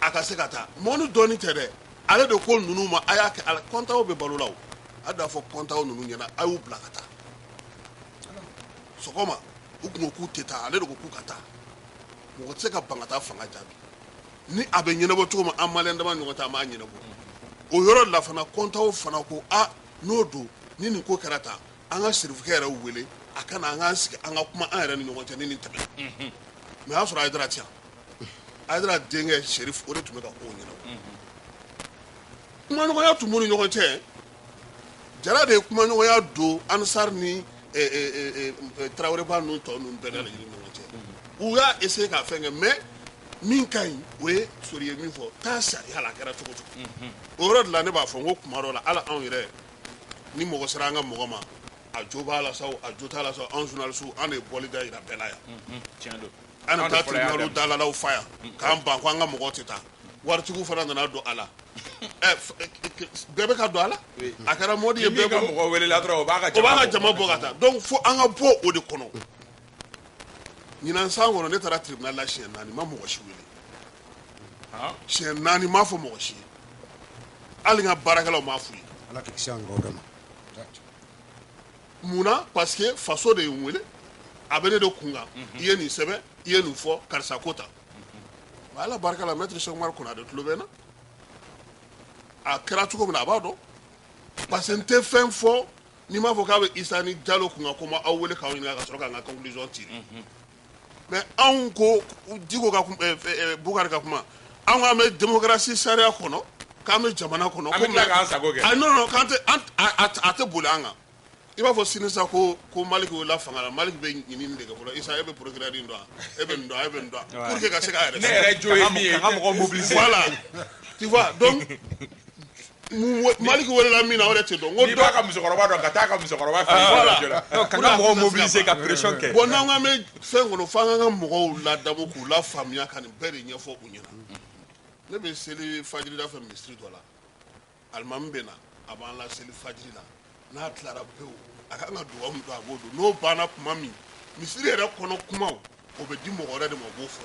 a ka se ka taa mɔni dɔɔni tɛ dɛ ale de ko ninnu ma a y'a kɛ ala kɔntaw bɛ balo la o a da fɔ kɔntaw ninnu ɲɛna a y'u bila ka taa sɔgɔma u kun ko k'u tɛ taa ale de ko k'u ka taa mɔgɔ tɛ se ka ban ka taa fanga jaabi ni a bɛ ɲɛnabɔ cogo min an maliyɛn dama ɲɔgɔn ta an b'a ɲɛnabɔ o yɔrɔ la fana kɔntaw fana ko n'o don ni nin ko kɛra tan an ka serifukɛ yɛrɛ wele a kana an k'an sigi an ka kuma an yɛrɛ ni ɲɔgɔn cɛ ni nin tɛmɛ mais a y'a sɔrɔ Ayidara tɛ yan Ayidara denkɛ serif o de tun bɛ ka kow ɲɛnabɔ kumaɲɔgɔnya tun b'u ni ɲɔgɔn cɛ Jara de ye kumaɲɔgɔnya don Ansar ni Taraweleba ninnu tɔ ninnu bɛɛ lajɛlen ni ɲɔgɔn cɛ u y'a essayer k'a fɛn kɛ mais min ka ɲi o ye Sori ye min fɔ taa sariya la a kɛra cogo cogo o yɔrɔ de la ne b'a fɔ n ko kuma dɔ la hali anw yɛrɛ ni mɔgɔ sera an ka mɔgɔ ma a jo b'a la sa a jo t'a la sa anw journalistes an de ye bɔli da yira bɛɛ la yan an de taa tribunal dalalaw fa yan k'an ban ko an ka mɔgɔw tɛ taa waritigiw fana nana don a la bɛɛ bɛ ka don a la a kɛra mɔdi ye bɛɛ bolo mɔgɔ welela dɔrɔn o b'a ka jama bɔ ka taa donc fo an ka bɔ o de kɔnɔ ɲinan san kɔnɔ ne taara tribunal la siɲɛ 4 ma mɔgɔ si wele siɲɛ 4 m'a fɔ mɔgɔ si ye hali n ka baarakɛlaw m'a f'u ye ala k'i kisi an yɔrɔ ma munna parce que faso de ye n wele a bɛ ne de kun kan i ye nin sɛbɛn i ye nin fɔ karisa ko tan ala barika la maître Cheikh Oumar Konate tulo bɛ n na a kɛra cogo min na a b'a dɔn parce que n tɛ fɛn fɔ n'i m'a fɔ k'a bɛ Isa ni Jalo kun kan ko ma aw wele k'aw ɲininka ka sɔrɔ k'an ka conclusion tirer mais anw ko Diko ka Bukari ka kuma anw k'an bɛ démocratie sariya kɔnɔ k'an bɛ jamana kɔnɔ an bɛ tila k'an sago kɛ non k'an tɛ a tɛ boli an kan i b'a fɔ sini sa ko Malick wulila fanga la Malick bɛ ɲinini de kɛ fɔlɔ Isa e bɛ procureur in dɔn e bɛ nin dɔn e bɛ nin dɔn pour que ka se k'a yɛrɛ ne yɛrɛ jo ye min ye ka mɔgɔw mobiliser voilà tu vois donc Malick welela min na o de tɛ dɔn n'i b'a ka musokɔrɔba dɔn ka taa ka musokɔrɔba fɛ voilà ka mɔgɔw mobiliser ka pression kɛ bon n'an k'an bɛ fɛn kɔnɔ f'an k'an ka mɔgɔw ladamu k'u lafaamuya ka nin bɛɛ de ɲɛfɔ u ɲɛna ne bɛ seli fajirida fɛ misiri dɔ la alimami bɛ na a b'an la seli fajiri la n'a tilara pewu a kan ka dugawu min don a b'o don n'o banna tuma min misiri yɛrɛ kɔnɔ kumaw o bɛ di mɔgɔ wɛrɛ de ma o b'o fɔ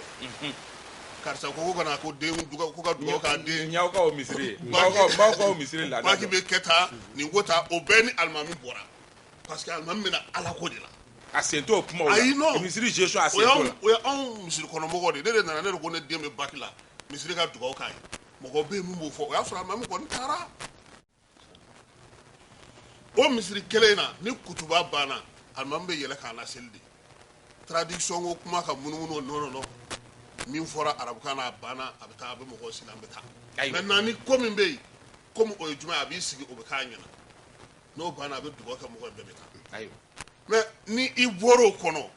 karisa ko kana ko den duga ko ka duga ka den nyaw ka o misiri mbaw ka o misiri la ba ki be keta ni gota o beni almami bora parce que almami bena ala ko de la asento kuma o la misiri gestion asento la o ya on misiri kono mo de de na ne ko ne dem be bakila misiri ka duga ka mo ko be mu mo fo o ya sura almami ko ntara o misiri kelena ni kutuba bana almami be yele ka la seldi tradition ko kuma ka munumuno no min fora arabukana bana abata be mo ko silam beta maintenant ni comme be comme o juma abi sigi o be kanyana no bana be dugo ka mo ko be beta ayo mais ni i boro kono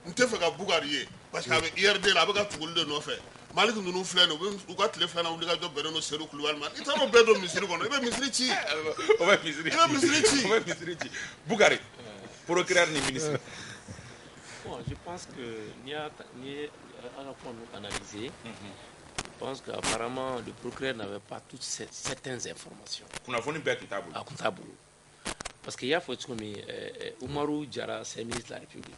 nte fe ka bugari ye parce que avec IRD la be ka tugulde no fe malik nunu flene o ka tele flene o ka do bere no seru kulwal man itano be do misiri kono be misiri ci o be misiri ci bugari procureur ni ministre. Bon, je pense que ni à la fois nous analyser. Je pense qu'apparemment le procureur n'avait pas toutes certaines informations. Parce qu'il y a faut comme Oumarou Diarra, c'est ministre de la République.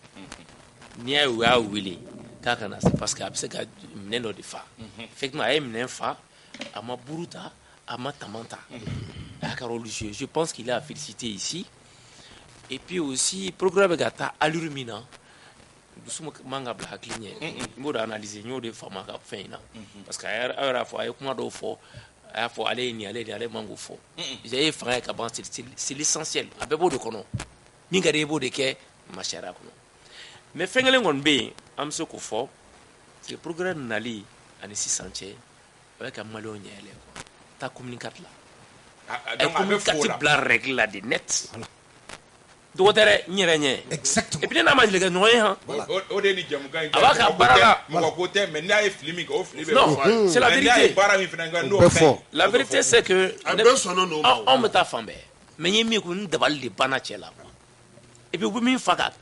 Ni à Willy, c'est parce qu'il y a un de fa. Effectivement, il y a un fa, à ma buruta, à ma tamanta. Je pense qu'il a félicité ici. Et puis aussi, le procureur Gata allumina. Nous manga bla haklinye mo da analyser nyo de fama ka feina parce que ara fo ay kuma do fo ay fo aller ni aller mango fo j'ai frère ka ban c'est l'essentiel abebo de kono ni ngare bo de ke machara kono mais fengele ngon be am so ko fo c'est programme nali ani 600 avec un malon nyele ko ta communicat là donc communicatif bla règle là de net dogotere nyeranye exactement et puis na manjele ga noye ha o de ni jamu kan abaka barala mo ko te mais na e filmi ko filme non c'est la vérité la vérité c'est que on me ta fambe mais yemi ko ndabal de bana chela et puis vous mi faka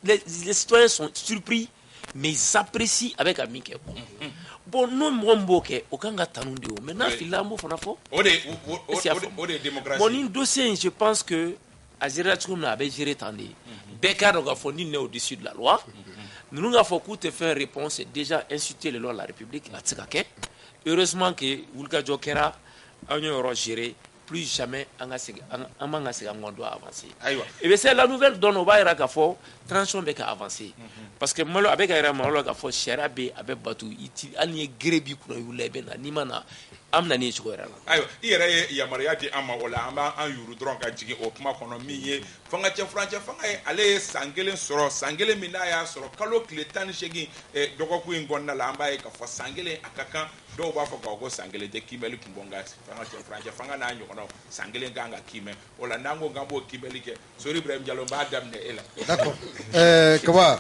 les citoyens sont surpris mais ils apprécient avec amike bon non mombo ke okanga tanundi o maintenant filambo fona fo o de démocratie mon dossier je pense que Azira Tchoumna avait géré tandis. Bekar n'a pas ni au-dessus de la loi. Nous avons fait coup de faire réponse et déjà insulté les lois de la République. Heureusement que Wulka Jokera a géré. Plus jamais on doit avancer. Et bien c'est la nouvelle dont on va y transition beka avancer. Parce que moi avec Aira Malo Gafo Sherabe avec Batu iti allié Grebi kuno yuleben animana amna ni chokora. Ayo ire ya mariati ama wala amba an yuru dron ka jigi o kuma kono miye fanga che franche fanga ale sangele soro sangele minaya soro kalo kletan shegi doko ku ngonna la amba e ka fo sangele akaka do ba fo ko sangele de kimeli kumbonga fanga che franche fanga na nyo kono sangele nganga kime wala nango ngambo kimeli ke sori Ibrahim Diallo ba damne ela. D'accord. Kawa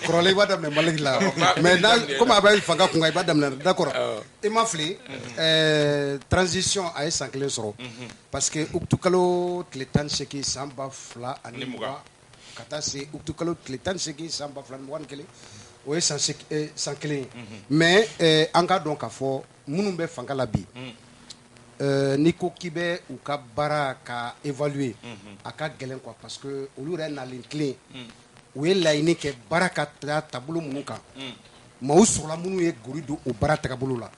Krole ba damne malik la mais comme abay fanga kunga ba damne d'accord. Et ma fli transition ay sangele soro parce que uktukalo kletan sheki samba fla animuga kata se uktukalo kletan sheki samba fla wan kele o sankele mais anga donc afo munumbe fanga la bi Nico Kibé ou Kabara ka évaluer à ka gelen quoi parce que au lieu d'un clé où est la unique baraka tableau munuka ma sur la munu e gurido au barata tableau là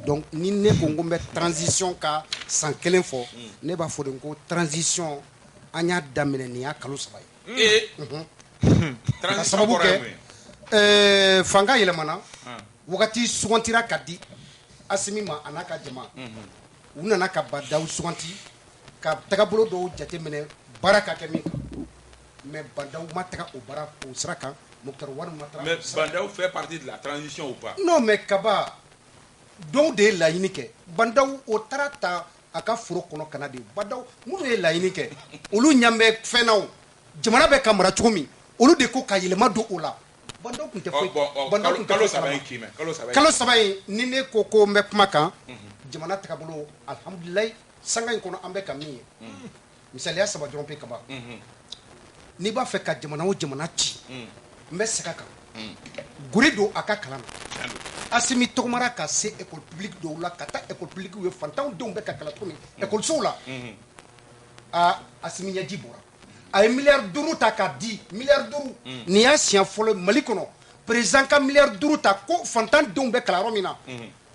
donc ni ne ko ngombe transition ka sans kelen fo ne ba fo ko transition anya damene ni akalu sabay transition fanga yele mana wakati suwantira kadi asimima anaka jama u nana ka badaw suganti ka tagabolo dɔw jateminɛ baara ka kɛ min kan mais badaw ma taga o baara o sira kan Mokhtar Wade ma taga mais badaw fait partie de la transition ou pas non mais kaba dɔw de ye laɲini kɛ badaw o taara ta a ka foro kɔnɔ kana de badaw minnu ye laɲini kɛ olu ɲan bɛ fɛn na o jamana bɛ ka mara cogo min olu de ko ka yɛlɛma don o la badaw tun tɛ foyi kalo saba in ni ne ko ko n bɛ kuma kan jamana tagabolo alhamdulilayi sanga in kɔnɔ an bɛ ka min ye misaliya saba dɔrɔn pe kaba n'i b'a fɛ ka jamana o jamana ci n bɛ sɛgɛ kan gori don a ka kalan na Assimi tɔgɔmara ka se école publique dɔw la ka taa école publique ye fantanw denw bɛ ka kalan cogo min écolesow la Assimi ɲɛji bɔra a ye miliyari 5 ta k'a di miliyari 5 nin y'a siɲɛ fɔlɔ Mali kɔnɔ président ka miliyari 5 ta ko fantandenw bɛ kalan yɔrɔ min na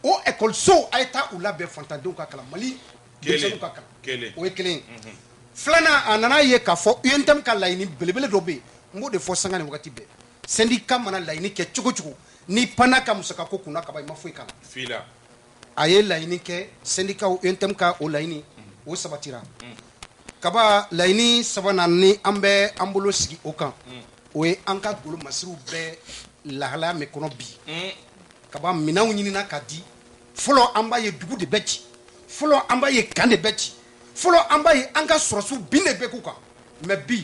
o ekɔliso a ye taa u labɛn fantandenw ka kalan Mali denmisɛnninw ka kalan o ye kelen ye filanan a nana ye k'a fɔ UNTM ka laɲini belebele dɔ bɛ yen n b'o de fɔ sanga ni wagati bɛɛ syndicat mana laɲini kɛ cogo cogo ni panna ka musaka ko kunna kaba i ma foyi k'a la a ye laɲini kɛ syndicat UNTM ka o laɲini o sabatira kaba laɲini sabanan ni an bɛ an bolo sigi o kan o ye an ka golo masiriw bɛɛ lahalaya min kɔnɔ bi kaba minɛnw ɲinina ka di fɔlɔ an b'a ye dugu de bɛ ci fɔlɔ an b'a ye kan de bɛ ci fɔlɔ an b'a ye an ka sɔrɔsiw bin de bɛ k'u kan mais bi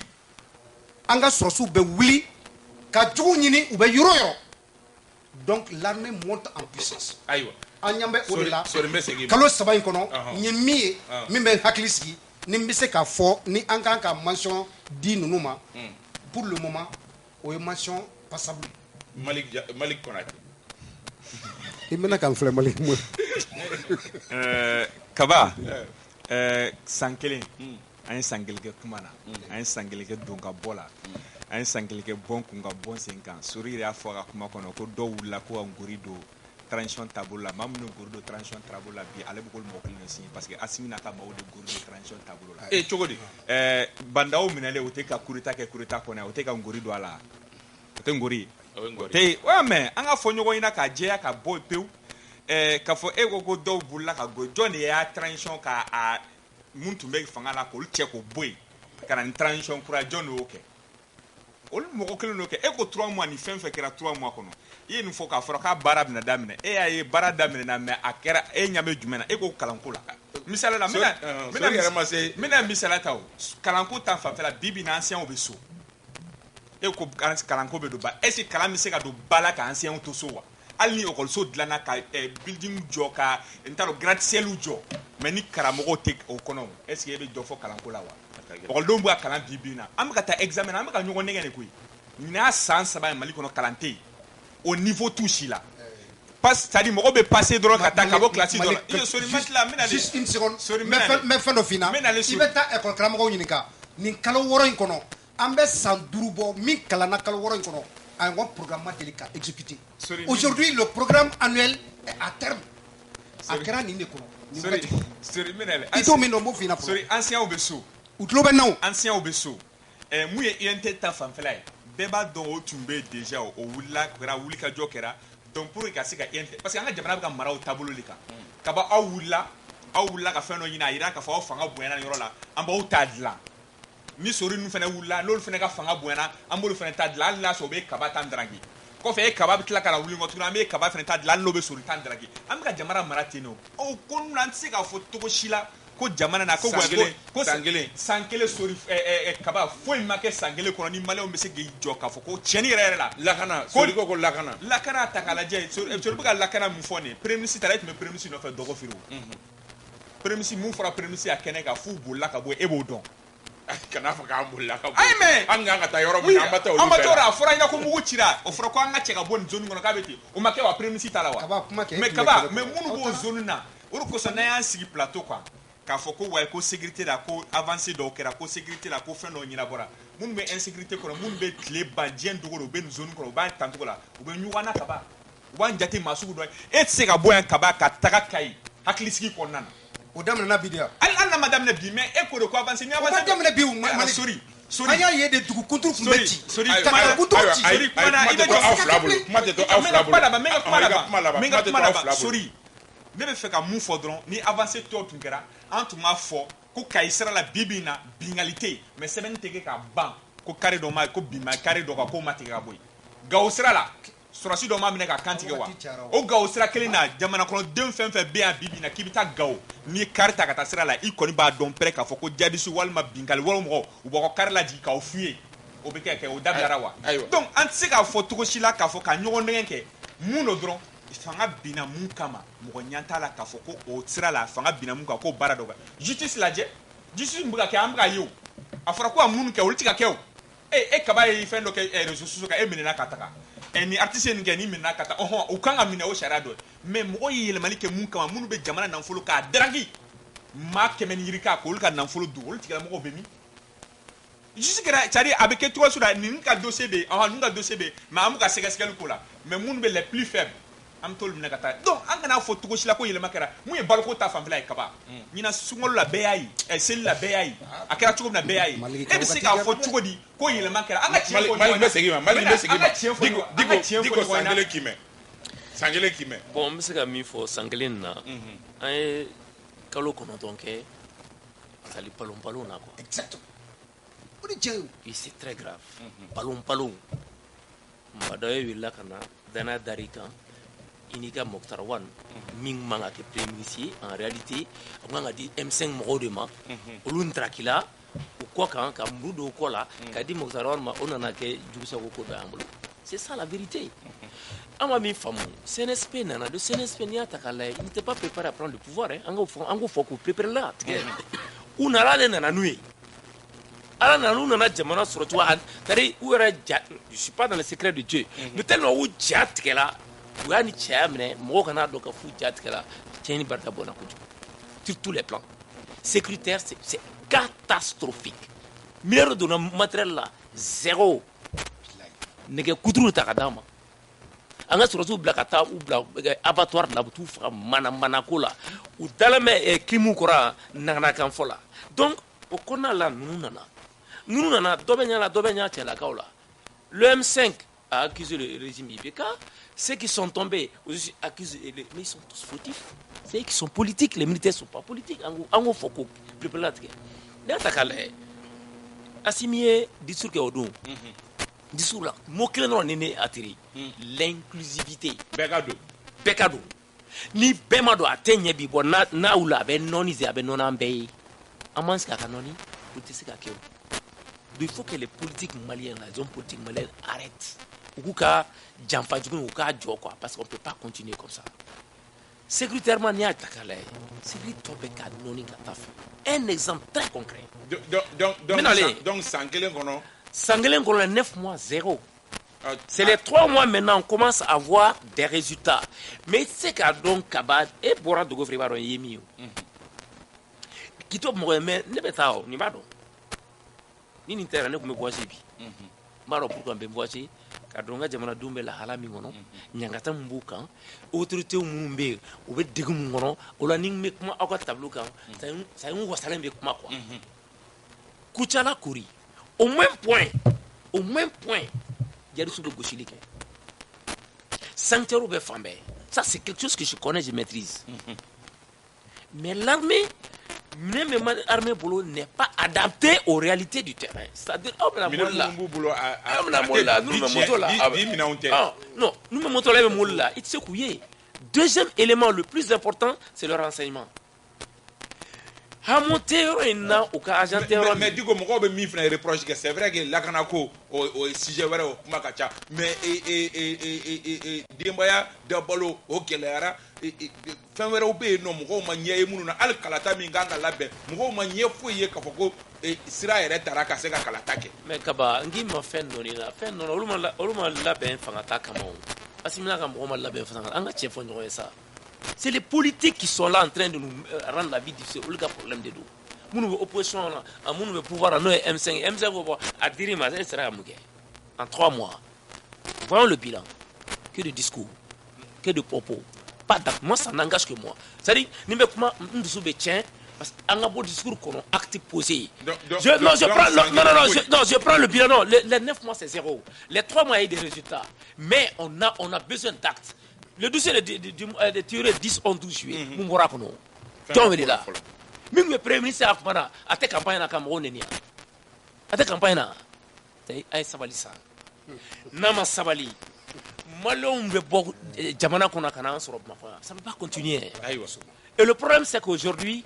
an ka sɔrɔsiw bɛ wuli ka jugu ɲini u bɛ yɔrɔ yɔrɔ donc l'armée monte en puissance ayiwa an ɲɛ bɛ o de la kalo 3 in kɔnɔ n ye min ye min bɛ hakili sigi ni n bɛ se k'a fɔ ni an kan ka mention di ninnu ma pour le moment o ye mention passable Malik Konate i bɛna ka n filɛ Malik Kaba san kelen an ye san kelen kɛ kuma na an ye san kelen kɛ don ka bɔ la an ye san kelen kɛ bɔn kun ka bɔn sen kan Sori yɛrɛ y'a fɔ a ka kuma kɔnɔ ko dɔw wulila ko ka nkori don transition taabolo la maa minnu nkori don transition taabolo la bi ale bɛ k'olu mɔgɔ kelen de signé parce que Asimi n'a ka maaw de nkori don transition taabolo la cogo di bandaw minɛlen o tɛ ka coup d'état kɛ coup d'état kɔnɔ o tɛ ka nkori don a la o tɛ nkori ye ouais mais an ka fɔ ɲɔgɔn ɲɛna k'a jɛya ka bɔ pewu k'a fɔ e ko dɔw bolila ka go jɔn de y'a transition ka mun tun bɛ fanga la k'olu cɛ k'o bɔ yen ka na ni transition kura jɔn de y'o kɛ olu mɔgɔ kelen n'o kɛ e ko 3 mois ni fɛn fɛn kɛra 3 mois kɔnɔ i ye nin fɔ k'a fɔra k'a baara bɛna daminɛ e y'a ye baara daminɛna mais a kɛra e ɲɛ bɛ jumɛn na e ko kalanko la misaliya la n bɛna misaliya ta o kalanko ta fanfɛla bi bi in na anciens bɛ so e ko kalanko bɛ don ba est ce que kalan bɛ se ka don ba la ka anciens to so wa hali ni ekɔliso dilanna ka building jɔ ka n t'a dɔn gratte-ciel jɔ mais ni karamɔgɔw tɛ o kɔnɔ est ce que e bɛ dɔ fɔ kalanko la wa ekɔlidenw bɛ ka kalan bi bi in na an bɛ ka taa examen na an bɛ ka ɲɔgɔn nɛgɛ de koyi nin y'a san 3 ye Mali kɔnɔ kalan tɛ yen au niveau tout si la c'est-à-dire mɔgɔ bɛ passer dɔrɔn ka taa ka bɔ classe dɔ la Sori Matila n bɛna juste une seconde n bɛ fɛn dɔ f'i ɲɛna i bɛ taa ekɔli karamɔgɔw ɲininka nin kalo 6 in kɔnɔ an bɛ san 5 bɔ min kalanna kalo 6 in kɔnɔ a ye programme ma deli ka exécuter aujourd'hui le programme annuel est à terme a kɛra nin de kɔnɔ Sori minɛ i t'o min dɔn n b'o f'i ɲɛna fɔlɔ Sori anciens bɛ so u tulo bɛ naw anciens bɛ so mun ye INT ta fanfɛla ye bɛɛ b'a dɔn o tun bɛ déjà o wulila kɛra wulikajɔ kɛra donc pour que ka se ka INT parce que an ka jamana bɛ ka mara o taabolo de kan kaba aw wulila ka fɛn dɔ ɲini a jira k'a fɔ aw fanga bonyana yɔrɔ la an b'aw ta dilan ni Sori ninnu fana wulila n'olu fana ka fanga bonyana an b'olu fana ta dilan hali n'a sɔrɔ u bɛ kaba tan daraki kɔfɛ e kaba bɛ tila ka na wuli kɔ tuguni an bɛ kaba fana ta dilan hali n'o bɛ Sori tan daraki an bɛ ka jamana mara ten o ko ninnu an tɛ se k'a fɔ cogo si la ko jamana na ko san kelen Sori kaba foyi ma kɛ san kelen kɔnɔ ni maliyɛnw bɛ se k'i jɔ k'a fɔ ko tiɲɛni yɛrɛ la lakana Sori ko lakana ta k'a lajɛ Sori bɛ ka lakana min fɔ nin ye premier ministre taara e tun bɛ premier ministre nɔfɛ dɔgɔ feere o premier ministre mun fɔra premier ministre a kɛnɛ kan f'u bolila ka bɔ e b'o dɔn kana fɔ k'an bolila ka bɔ ayi mais an kan ka taa yɔrɔ min na an ma taa olu bɛɛ la a fɔra ɲɛna ko mugu cira o fɔra ko an ka cɛ ka bɔ nin zone kɔnɔ k'a bɛ ten o ma kɛ wa premier ministre ta la wa mais minnu b'o zone na o de kosɔn n'an y'an sigi plateau kan k'a fɔ ko wayi ko sécurité la ko avancée dɔw kɛra ko sécurité la ko fɛn dɔw ɲɛnabɔra minnu bɛ insécurité kɔnɔ minnu bɛ tile ban diɲɛ dogo don u bɛ nin zone kɔnɔ u b'an tan cogo la u bɛ ɲugun na kaba u b'an jate maa sugu dɔ ye e tɛ se ka bɔ yan kaba ka taga Kayi hakilisigi kɔnɔna na o daminɛna bi de yan hali n'a ma daminɛ bi mais e ko de ko avancé ni avancé o ma daminɛ bi Mali Sori an y'a ye de dugu kunturu tun bɛ ci Sori ka kunturu ci Sori ne bɛ fɛ ka mun fɔ dɔrɔn ni avancé tɔw tun kɛra an tun b'a fɔ ko Kayi sira la bi bi in na bingali tɛ yen mais sɛbɛnni tɛ kɛ ka ban ko carré dɔ ma ko bin ma carré dɔ kan k'o ma tigɛ ka bɔ yen Gawo sira la sɔrɔsi dɔ ma minɛ ka kan tigɛ wa o Gawo sira kelen na jamana kɔnɔden fɛn fɛn bɛ yan bi bi in na k'i bɛ taa Gawo n'i ye carré ta ka taa sira la i kɔni b'a dɔn pɛrɛ k'a fɔ ko jadisi walima bingali wala mɔgɔ u b'aw ka carré lajigin k'aw f'u ye o bɛ kɛ o dabilara wa donc an tɛ se k'a fɔ cogo si la k'a fɔ ka ɲɔgɔn nɛgɛn kɛ mun do dɔrɔn fanga binna mun kama mɔgɔ ɲɛ t'a la k'a fɔ ko o sira la fanga binna mun kan k'o baara dɔ kɛ justice lajɛ justice min bɛ ka kɛ an bɛ ka ye o a fɔra ko ka mun kɛ olu tɛ ka kɛ o e kaba ye fɛn dɔ kɛ réseaux sociaux kan e minɛna ka taga ni artiste nin kɛ ni minɛna ka taa o kan ka minɛ o sariya dɔ ye mais mɔgɔ ye yɛlɛmali kɛ mun kama minnu bɛ jamana nafolo k'a daraki maa 100 ni yiri k'a k'olu ka nafolo dun olu tigilamɔgɔw bɛ min juste que c'est-à-dire avec que toi sur la ninka dossier be en ninka dossier be mais am ka segaskel ko la mais mun be les plus faibles am tol mina kata donc an kana fo tugo sila ko yelema kara mun ye balko ta fanfela e kaba ñina sungol la beyayi e sel la beyayi akara tugo na beyayi e be se ka fo tugo di ko yelema kara an ka ci ko Mali be segi digo sangele kime bon me se ka mi fo sangele na ay kalo kono donc sali palon na quoi exactement et c'est très grave palon madaye willa kana dana darika inika Mokhtar Wan ming manga ke premier ministre en réalité on a dit M5 mo de ma olun trakila ou quoi quand ka mbudo ko la ka di Mokhtar Wan ma onana ke jugusa ko be ambulo c'est ça la vérité ama mi famu CNSP nana de CNSP ni atakala il n'était pas préparé à prendre le pouvoir hein ango faut ko préparer là una la nana nuit ala nana nana jamana surtout tari ou era je suis pas dans le secret de Dieu mais tellement ou jatkela ou ani chamne mo kana do ka fu jatkela tieni barta bona ko sur tous les plans sécuritaire c'est catastrophique milliard de matériel là zéro nege kudru ta kadama anga surtout blakata ou abattoir la tout mana kola ou dalame kimu kora nana kan fola donc au kona la nunana dobenya tela kaola le M5 a accusé le régime IBK ceux qui sont tombés aussi accusés mais ils sont tous fautifs c'est qui sont politiques les militaires sont pas politiques ango foko preparatke d'atakale assimilé discours que odon discours là mot clé non né atterri l'inclusivité bekado ni bemado atenye bi bo na ula be nonize abe nonambe amanska kanoni politique akeo il faut que les politiques maliens les hommes politiques maliens arrêtent ukuka jampa jugun ukuka jo quoi parce qu'on peut pas continuer comme ça sécuritairement ni atakale sécurité beka noni kataf un exemple très concret donc sangelen kono 9 mois 0. C'est les 3 mois maintenant on commence à voir des résultats. Mais c'est qu'à donc Kabad et Bora de Gofri Baron Yemi. Qui top moi mais ne betao ni bado. Ni n'intérêt ne comme voici bi. Baro pourquoi be voici kadronga jamana dumbe la hala mi ngono nyangata mbuka autorité mumbe o be degu ngono o la ning me kuma aka tableau kan ça un wasale be kuma quoi. Kuchala kuri au même point il y a des sous gauchis qui sanctuaire be fambe ça c'est quelque chose que je connais je maîtrise mais l'armée même l'armée bolo n'est pas adaptée aux réalités du terrain c'est-à-dire non nous me montrons là molla il se couiller deuxième élément le plus important c'est le renseignement mais digo moko be mi fna reproche que c'est vrai que la kanako au sujet wara o kuma kacha mais dembaya dabalo o kelera fen wara o be no moko ma nye munu na al kalata mi nganga labe moko ma nye foye ka foko sira ere taraka se ka kalata ke mais kaba ngi ma fen no ni la fen no oluma labe fangata kamo asimila ka moko ma labe fangata anga chefo nyo ça. C'est les politiques qui sont là en train de nous rendre la vie difficile. Le problème de nous. Nous opposition là, nous pouvoir nous M5 à dire mais ça sera en 3 mois. Voyons le bilan. Que de discours, que de propos. Pas d'acte. Moi ça n'engage que moi. C'est-à-dire ni me comment nous sous tient parce qu'un beau discours qu'on acte posé. Je prends le bilan. Non, les 9 mois c'est 0. Les 3 mois il y a des résultats. Mais on a besoin d'actes. Le dossier de tiré 10, 11, 12 juillet. Mungora kono. Tom est là. Même le premier ministre Akmana a été campagne à Cameroun. A été campagne à Sabali ça. Nama Sabali. Malon veut beaucoup Jamana qu'on a canal sur ma foi. Ça ne peut pas continuer. Et le problème c'est qu'aujourd'hui,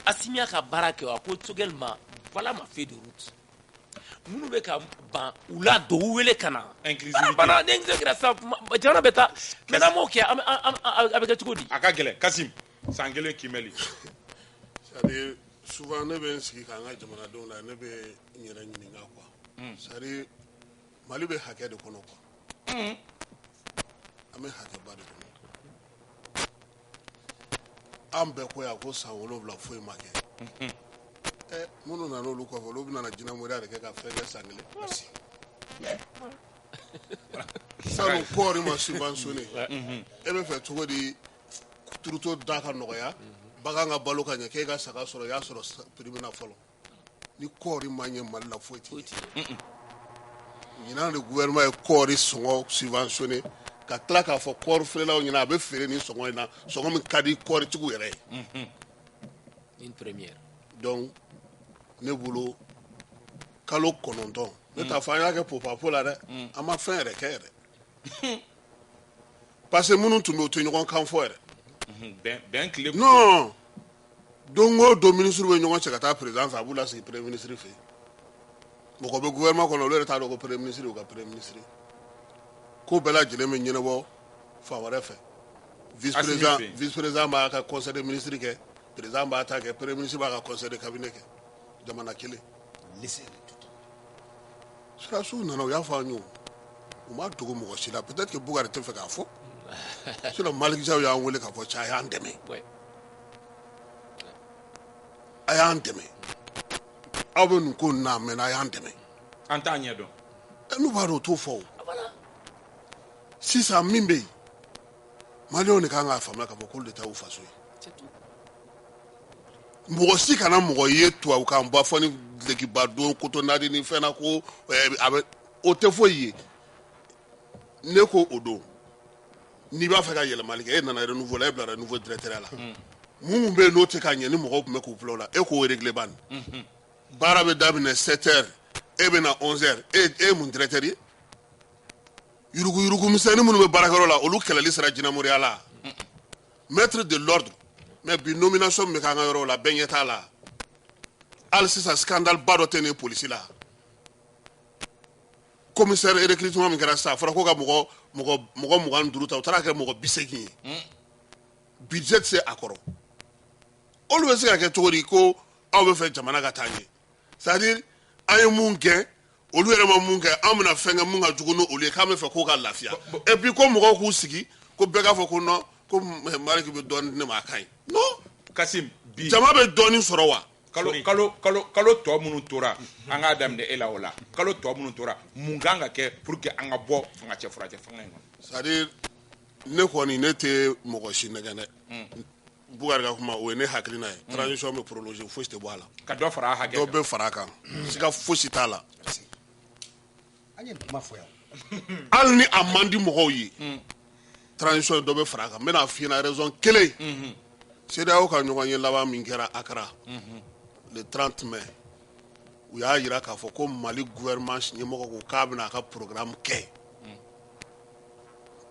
Assimia Kabarake a Kotogelma, voilà ma feuille de route. Nous ne pouvons pas ou là d'où est le canal. Inclusivité. Avec Kassim, Sangele Kimeli. C'est-à-dire, souvent, nous avons dit que nous avons dit que c'est-à-dire, Mali be hacker de kono quoi. Ame hacker ba de kono. Ambe ko ya ko sa wolo bla foi make. minnu nana olu kɔfɛ olu bɛna jinɛmoriya de kɛ ka fɛn kɛ san kelen sanu kɔɔri ma subventionné e bɛ fɛ cogo di turuto da ka nɔgɔya bagan ka balo ka ɲɛ k'e ka saga sɔrɔ i y'a sɔrɔ prix min na fɔlɔ ni kɔɔri ma ɲɛ Mali la foyi tɛ ɲinan de gouvernement ye kɔɔri sɔngɔ subventionné ka tila k'a fɔ kɔɔri feerelaw ɲɛna a bɛ feere ni sɔngɔ in na sɔngɔ min ka di kɔɔritigiw yɛrɛ ye une première donc ne bolo kalo 9 ne t'a fɔ an y'a kɛ popapo la dɛ an ma fɛn yɛrɛ kɛ yɛrɛ parce que minnu tun bɛ u tɛ ɲɔgɔn kan fɔ yɛrɛ bɛn tile non don o don ministre bɛ ɲɔgɔn cɛ ka taa président fɛ a b'u lasigi premier ministre fɛ yen mɔgɔ bɛ gouvernement kɔnɔ olu yɛrɛ t'a dɔn ko premier ministre y'u ka premier ministre ko bɛɛ lajɛlen bɛ ɲɛnabɔ fan wɛrɛ fɛ vice président b'a ka conseil de ministre kɛ président b'a ta kɛ premier ministre b'a ka conseil de cabinet kɛ jamana kelen sirasiw nana u y'a fɔ an ye u ma dogo mɔgɔ si la peut-être que Bugari tɛ fɛ k'a fɔ sinon Malikijaw y'an wele k'a fɔ cɛ a y'an dɛmɛ a y'an dɛmɛ aw bɛ nin ko in na mɛn a y'an dɛmɛ an t'a ɲɛ dɔn n'u b'a dɔn o t'o fɔ o sisan min bɛ yen Maliyɛnw de kan k'a faamuya k'a fɔ k'olu de ta y'u faso ye mɔgɔ si kana mɔgɔ ye tubabukan ba fɔ ni lekiba don kotonadi ni fɛn na ko a bɛ o tɛ foyi ye ne ko o don n'i b'a fɛ ka yɛlɛmali kɛ e nana renouveau la e bilara nouveau directeur la mun bɛ yen n'o tɛ ka ɲɛ ni mɔgɔw tun bɛ k'u bila o la e k'o régler ban baara bɛ daminɛ 7 heures e bɛ na 11 heures e ye mun directeur ye yurugu misɛnnin minnu bɛ baarakɛyɔrɔ la olu kɛlɛli sera jinɛmoriya la maître de l'ordre mais bi nomination min bɛ k'an ka yɔrɔ la bɛɛ ɲɛ t'a la hali sisan scandale ba dɔ tɛ nin polisi la commissaire recrutement min kɛra sisan a fɔra ko ka mɔgɔ 25 ta u taara kɛ mɔgɔ 80 ye budget tɛ se a kɔrɔ olu bɛ se ka kɛ cogo di ko aw bɛ fɛ jamana ka taa ɲɛ c'est à dire an ye mun kɛ olu yɛrɛ ma mun kɛ an bɛna fɛn kɛ mun ka jugu n'olu ye k'an bɛ fɛ k'o ka lafiya et puis ko mɔgɔw k'u sigi ko bɛɛ k'a fɔ ko non ko Mariki bɛ dɔɔnin di ne ma a ka ɲi non Kasim bi jama bɛ dɔɔnin sɔrɔ wa kalo tɔ minnu tora an k'a daminɛ e la o la kalo tɔ minnu tora mun kan ka kɛ pour que an ka bɔ fanga cɛ furacɛ fanga in kɔnɔ c'est à dire ne kɔni ne tɛ mɔgɔ si nɛgɛn dɛ Bugari ka kuma o ye ne hakilina ye transition bɛ prolonger fosi tɛ bɔ a la ka dɔ fara a hakɛ dɔ bɛ fara a kan siga fosi t'a la an ye kuma fɔ yan hali ni a man di mɔgɔw ye transition dɔ bɛ fara a kan n bɛna f'i ɲɛna raison kelen CEDEAO ka ɲɔgɔn ye laban min kɛra Accra le 30 mai u y'a jira k'a fɔ ko Mali gouvernement ɲɛmɔgɔ ko k'a bɛna a ka programme kɛ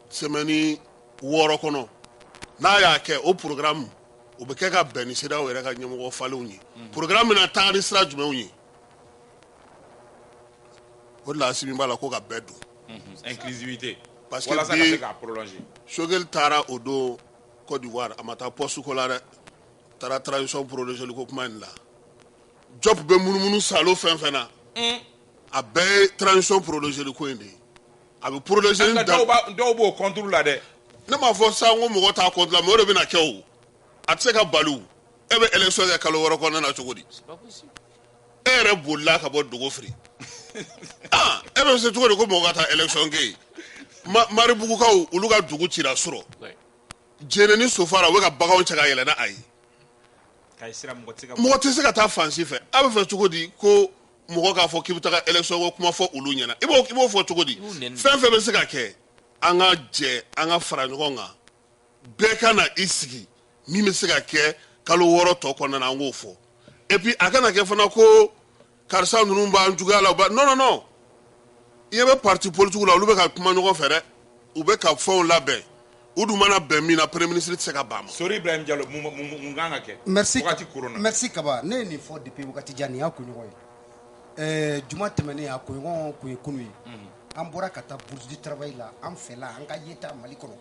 semaine 6 kɔnɔ n'a y'a kɛ o programme o bɛ kɛ ka bɛn ni CEDEAO yɛrɛ ka ɲɛmɔgɔ falenw ye programme bɛna taa ni sira jumɛnw ye o de la Asimi b'a la ko ka bɛɛ don inclusivité parce walasa ka que se bi k'a prolonger Choguel taara o don Côte d'Ivoire a ma taa poste ko la dɛ taara transition prolonger ko kuma in la job bɛ munumunu salo fɛn fɛn na a bɛɛ ye transition prolonger ko in de ye a bɛ prolonger ni dɔw b'o contre la dɛ ne m'a fɔ sisan ko mɔgɔ t'a contre la mais o de bɛna kɛ o a tɛ se ka bali o e bɛ élection kɛ kalo wɔɔrɔ kɔnɔna na cogo di e yɛrɛ bolila ka bɔ Dogofiri e bɛ se cogo di ko mɔgɔ ka taa élection kɛ yen Maribugukaw olu ka dugu cira sɔrɔ jɛnɛ ni Sofara u bɛ ka baganw cɛ ka yɛlɛ n'a ye mɔgɔ tɛ se ka taa fansi fɛ a bɛ fɛ cogo di ko mɔgɔ k'a fɔ k'i bɛ taa élection ko kuma fɔ olu ɲɛna i b'o fɔ cogo di fɛn fɛn bɛ se ka kɛ an ka jɛ an ka fara ɲɔgɔn kan bɛɛ ka na i sigi min bɛ se ka kɛ kalo 6 tɔ kɔnɔna na an k'o fɔ et puis a kana kɛ fana ko karisa ninnu b'an juguya la non i ɲɛ bɛ parti politique la olu bɛ ka kuma ɲɔgɔn fɛ dɛ u bɛ ka fɛnw labɛn u dun mana bɛn min na premier ministre tɛ se ka ban a ma. Sori Ibrahim Diallo mun kan ka kɛ wagati korona merci Kaba ne ye nin fɔ depuis wagati jan nin y'a kunɲɔgɔn ye juma tɛmɛnen a kunɲɔgɔn kun ye kunu ye an bɔra ka taa bourse du travail la an fɛla an ka yeta Mali kɔnɔ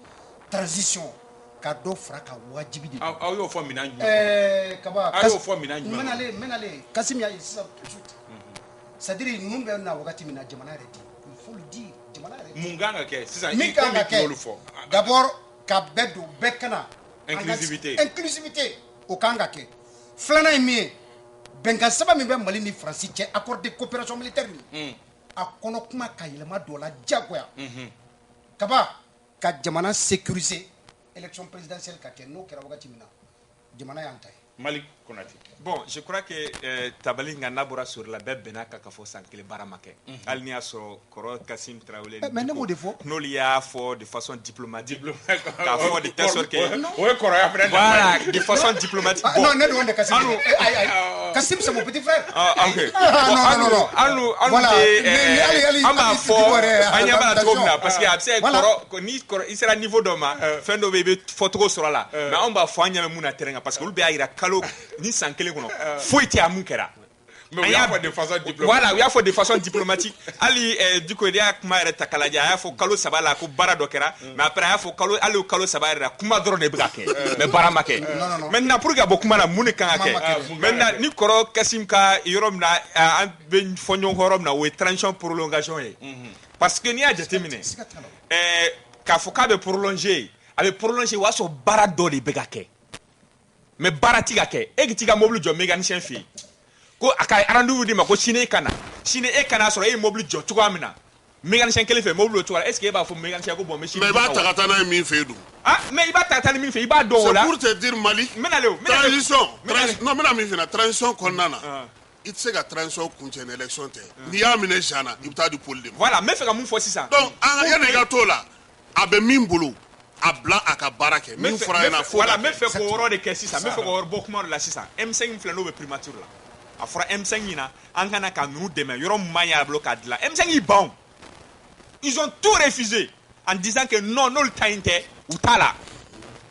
transition ka dɔ fara ka wajibi de aw y'o fɔ minɛn jumɛn Kaba aw y'o fɔ minɛn jumɛn n bɛna le Kassim y'a ye sisan tout de suite c'est à dire ninnu bɛ na wagati min na jamana yɛrɛ di il faut le dire jamana yɛrɛ mun kan ka kɛ sisan min kan ka kɛ d'abord ka bɛɛ don bɛɛ kana inclusivité o kan ka kɛ filanan ye min ye bɛnkan sɛbɛn min bɛ Mali ni Faransi cɛ accord de coopération militaire nin a kɔnɔ kuma ka yɛlɛma dɔ la diyagoya kaba ka jamana sécuriser élection présidentielle ka kɛ n'o kɛra wagati min na jamana y'an ta ye. Malik Konate. Bon, je crois que tabali ngana bora sur la bɛɛ bɛnna ka fɔ san kelen baara ma kɛ hali ni y'a sɔrɔ kɔrɔ Kassim Traoré mais ne m'o de fɔ n'olu y'a fɔ de façon diplomatique k'a fɔ de telle sorte que o ye kɔrɔya fɛnɛ voilà de façon diplomatique non ne dɔn de Kassim Kassim c'est mon petit frère ok non an b'a fɔ an ɲɛ b'a la cogo min na parce que a bɛ se kɔrɔ ni i sera niveau dɔ ma fɛn dɔ bɛ yen i bɛ fɔcogo sɔrɔ a la mais an b'a fɔ an ɲɛ bɛ mun na terrain kan parce que olu bɛɛ y'a jira kalo ni san kelen kɔnɔ foyi tɛ a mun kɛra mais u y'a fɔ de façon diplomatique voilà u y'a fɔ de façon diplomatique hali Diko y'a kuma yɛrɛ ta k'a lajɛ a y'a fɔ kalo 3 la ko baara dɔ kɛra mais après a y'a fɔ hali kalo 3 yɛrɛ la kuma dɔrɔn de bɛ ka kɛ mais baara ma kɛ maintenant pour que ka bɔ kuma la mun de kan ka kɛ maintenant ni kɔrɔ Kassim ka yɔrɔ min na an bɛ fɔ ɲɔgɔn kɔ yɔrɔ min na o ye transition prolongation ye parce que n'i y'a jateminɛ k'a fɔ k'a bɛ prolonger a bɛ prolonger o y'a sɔrɔ baara dɔ de bɛ ka kɛ mais baara ti ka kɛ e ka t'i ka mobile jɔ mécanicien fɛ yen ko a ka rendez-vous di ma ko sini e kana sɔrɔ e ye mobile jɔ cogoya min na mécanicien kelen fɛ mobile o cogoya est ce que e b'a fɔ mécanicien ko bon mais sini mais i b'a ta ka taa n'a ye min fɛ yen dun mais i b'a ta ka taa ni min fɛ i b'a dɔn o la c'est pour te dire Mali transition non n bɛna min f'i ɲɛna transition kɔnɔna na i tɛ se ka transition kuncɛ ni élection tɛ n'i y'a minɛ jean na i bɛ taa di pôle de ma voilà n bɛ fɛ ka mun fɔ sisan donc yanni i ka t'o la a bɛ min bolo a bila a ka baara kɛ min fɔra ɲɛna fo voilà n bɛ fɛ k'o yɔrɔ de kɛ sisan n bɛ fɛ k'o yɔrɔ bɔ kuma la sisan M5 filɛ n'o bɛ primature la a fɔra M5 ɲɛna an kana ka ninnu dɛmɛ yɔrɔ min man ɲi a bolo k'a dilan M5 y'i ban ils ont tout refusé en disant que non n'olu ta in tɛ u t'a la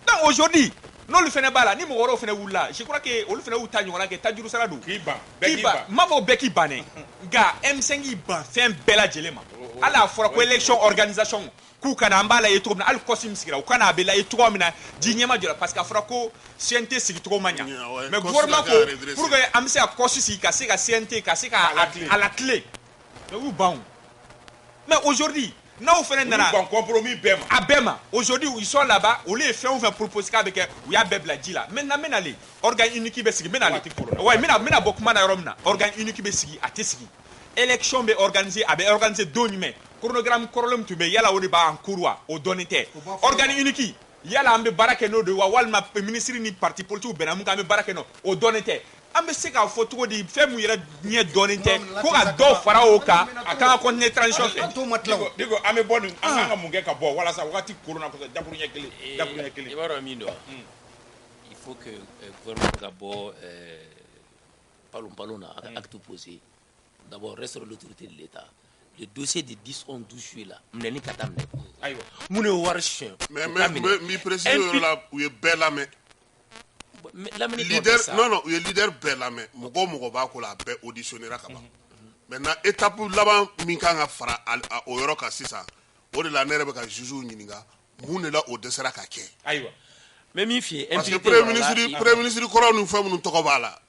donc aujourd'hui n'olu fɛnɛ b'a la ni mɔgɔ wɛrɛw fɛnɛ wulila je crois que olu fɛnɛ y'u ta ɲɔgɔnna kɛ tajuru sara don k'i ban n m'a fɔ bɛɛ k'i ban dɛ nka M5 y'i ban fɛn bɛɛ lajɛlen ma hali a fɔra ko élection organisation k'u kana an b'a la ye cogo min na hali Kɔsim sigira u kana a bɛ la ye cogo min na ji ɲɛma jɔra parce que a fɔra ko CNT sigi cogo man ɲa mais gouvernement ko pour que an bɛ se ka Kɔsi sigi ka se ka CNT ka se ka a la clé mais u ban mais aujourd'hui n'aw fɛnɛ nana ban compromis bɛɛ ma a bɛɛ ma aujourd'hui ils sont là-bas olu ye fɛn o fɛn proposé k'a bɛ kɛ u y'a bɛɛ bila ji la maintenant n bɛna ale organe unique bɛ sigi n bɛna ale ouais n bɛna bɔ kuma na yɔrɔ min na organe unique bɛ sigi a tɛ sigi élection bɛ organiser a bɛ organiser don jumɛn chronogramme kɔrɔlen min tun bɛ yala o de b'a en cours wa o dɔnnen tɛ organe unique yala an bɛ baara kɛ n'o de ye wa walima ministre ni parti politique bɛnna mun kan an bɛ baara kɛ n'o o dɔnnen tɛ an bɛ se k'a fɔ cogo di fɛn min yɛrɛ ɲɛ dɔnnen tɛ ko ka dɔ fara o kan a kan ka continuer transition fɛ Diko an bɛ bɔ nin an kan ka mun kɛ ka bɔ walasa wagati koronna kosɛbɛ daburu ɲɛ kelen i b'a dɔn min don il faut que gouvernement ka bɔ palon na a ka acte posé d'abord reste l'autorité de l'État le dossier de 10-11-12 juillet là minɛni ka daminɛ ayiwa mun ye wari siyɛn mais mi préciser yɔrɔ la u ye bɛɛ lamɛn leader non u ye leader bɛɛ lamɛn mɔgɔ b'a ko la a bɛɛ auditionnera ka ban maintenant étape laban min kan ka fara o yɔrɔ kan sisan o de la ne yɛrɛ bɛ ka juge ɲininka mun de la o dɛsɛra ka kɛ ayiwa mais min f'i ye parce que premier ministre kɔrɔ ni fɛn minnu tɔgɔ b'a la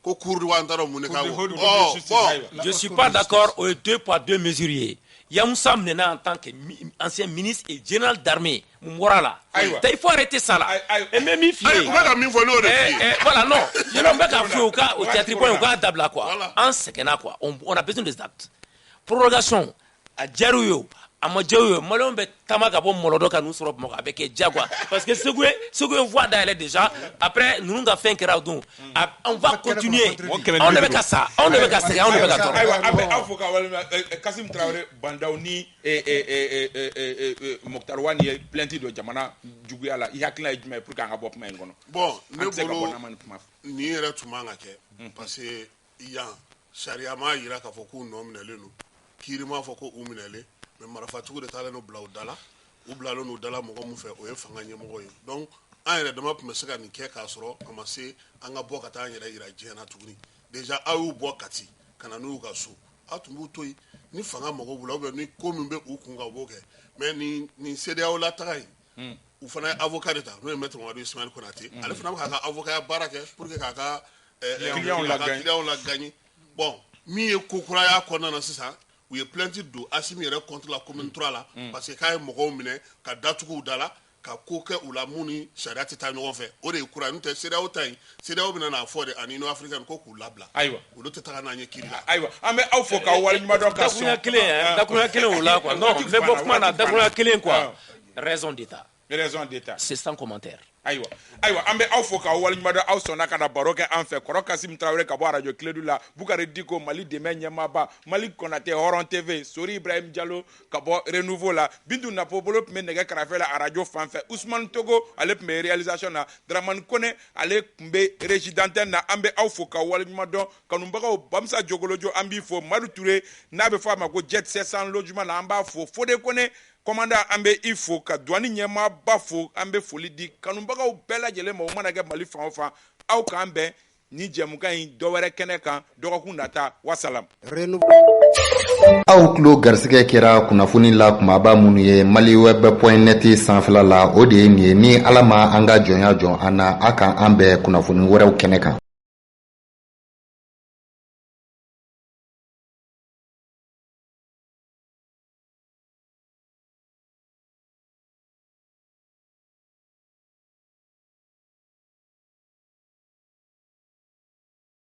ko cour de wa ntara mun de ka je suis pas d'accord aux 2 poids 2 mesures ye Yamoussa Mnena en tant qu'ancien ministre et général d'armée Mourala il faut arrêter ça là et même voilà non je ne vais pas faire au cas au théâtre point au cas d'abla quoi en second quoi on a besoin des actes prorogation à Djarouyo à Madjaouyo malon be tamaka bon molodo ka nous soro avec Diagua parce que ce que voit d'aller déjà après nous avons fait un caradon on va continuer on ne veut qu'à ça on ne veut qu'à ça on ne veut qu'à ça avocat wala Kassim Traoré bandaw ni Mokhtar Wane ye plainte do jamana juguya la yakila jumɛ pour que an ka bɔ kuma in kɔnɔ bon ne bolo ni yɛrɛ tun man ka kɛ parce que yan sariya ma yira k'a fɔ k'u nɔ minɛlen don kiiri m'a fɔ ko u minɛlen mais marafatigiw de taalen n'u bila u da la u bilalen n'u da la mɔgɔ min fɛ o ye fanga ɲɛmɔgɔ ye donc an yɛrɛ dama tun bɛ se ka nin kɛ k'a sɔrɔ a ma se an ka bɔ ka taa an yɛrɛ yira diɲɛ na tuguni déjà aw y'u bɔ Kati ka na n'u ka so aw tun b'u to yen ni fanga mɔgɔw bolo ou bien ni ko min bɛ u kun kan u b'o kɛ mais nin CEDEAO la taga in u fana ye avocat de ta n'o ye maître Mamadu Ismaël Konate ale fana bɛ k'a ka avocat baara kɛ pour que k'a ka client la gagner bon min ye ko kura y'a kɔnɔna na sisan u ye plainte don Assimi yɛrɛ contre la commune 3 la parce que k'a ye mɔgɔw minɛ ka datuguw da la ka ko kɛ u la mun ni sariya tɛ taa ɲɔgɔn fɛ o de ye kura n'o tɛ CEDEAO ta in CEDEAO bɛna n'a fɔ de ani Union africaine ko k'u labila ayiwa olu tɛ taga n'a ɲɛ kiri la ayiwa an bɛ aw fo k'aw waleɲuman dɔn ka sɔn dakuruɲa kelen o la quoi non n bɛ bɔ kuma na dakuruɲa kelen quoi raison d'état c'est sans commentaire ayiwa an bɛ aw fo k'aw waleɲuman dɔn aw sɔnna ka na baro kɛ an fɛ kɔrɔ Kasim Tarawele ka bɔ radio Kiledu la Bukari Diko Mali dɛmɛ ɲɛmaaba Mali Konate Hɔrɔn TV Sori Ibrahim Diallo ka bɔ Renouveau la Bintu Napobolo tun bɛ nɛgɛ kɛrɛfɛ la radio fan fɛ Ousmane Togo ale tun bɛ réalisation na Dramane Kone ale tun bɛ régie d'antenne na an bɛ aw fo k'aw waleɲuman dɔn kanubagaw Bamsa Jogolojo an b'i fo Madu Ture n'a bɛ fɔ a ma ko Jet 700 logement la an b'a fo Fode Kone commandant an bɛ i fo ka douane ɲɛmaaba fo an bɛ foli di kanubagaw bɛɛ lajɛlen ma o mana kɛ Mali fan o fan aw k'an bɛn ni jɛmukan in dɔwɛrɛ kɛnɛ kan dɔgɔkun nata wasalam aw tulo garisɛgɛ kɛra kunnafoni la kumaba minnu ye maliweb.net sanfɛla la o de ye nin ye ni ala ma an ka jɔnya jɔn an na a kan an bɛn kunnafoni wɛrɛw kɛnɛ kan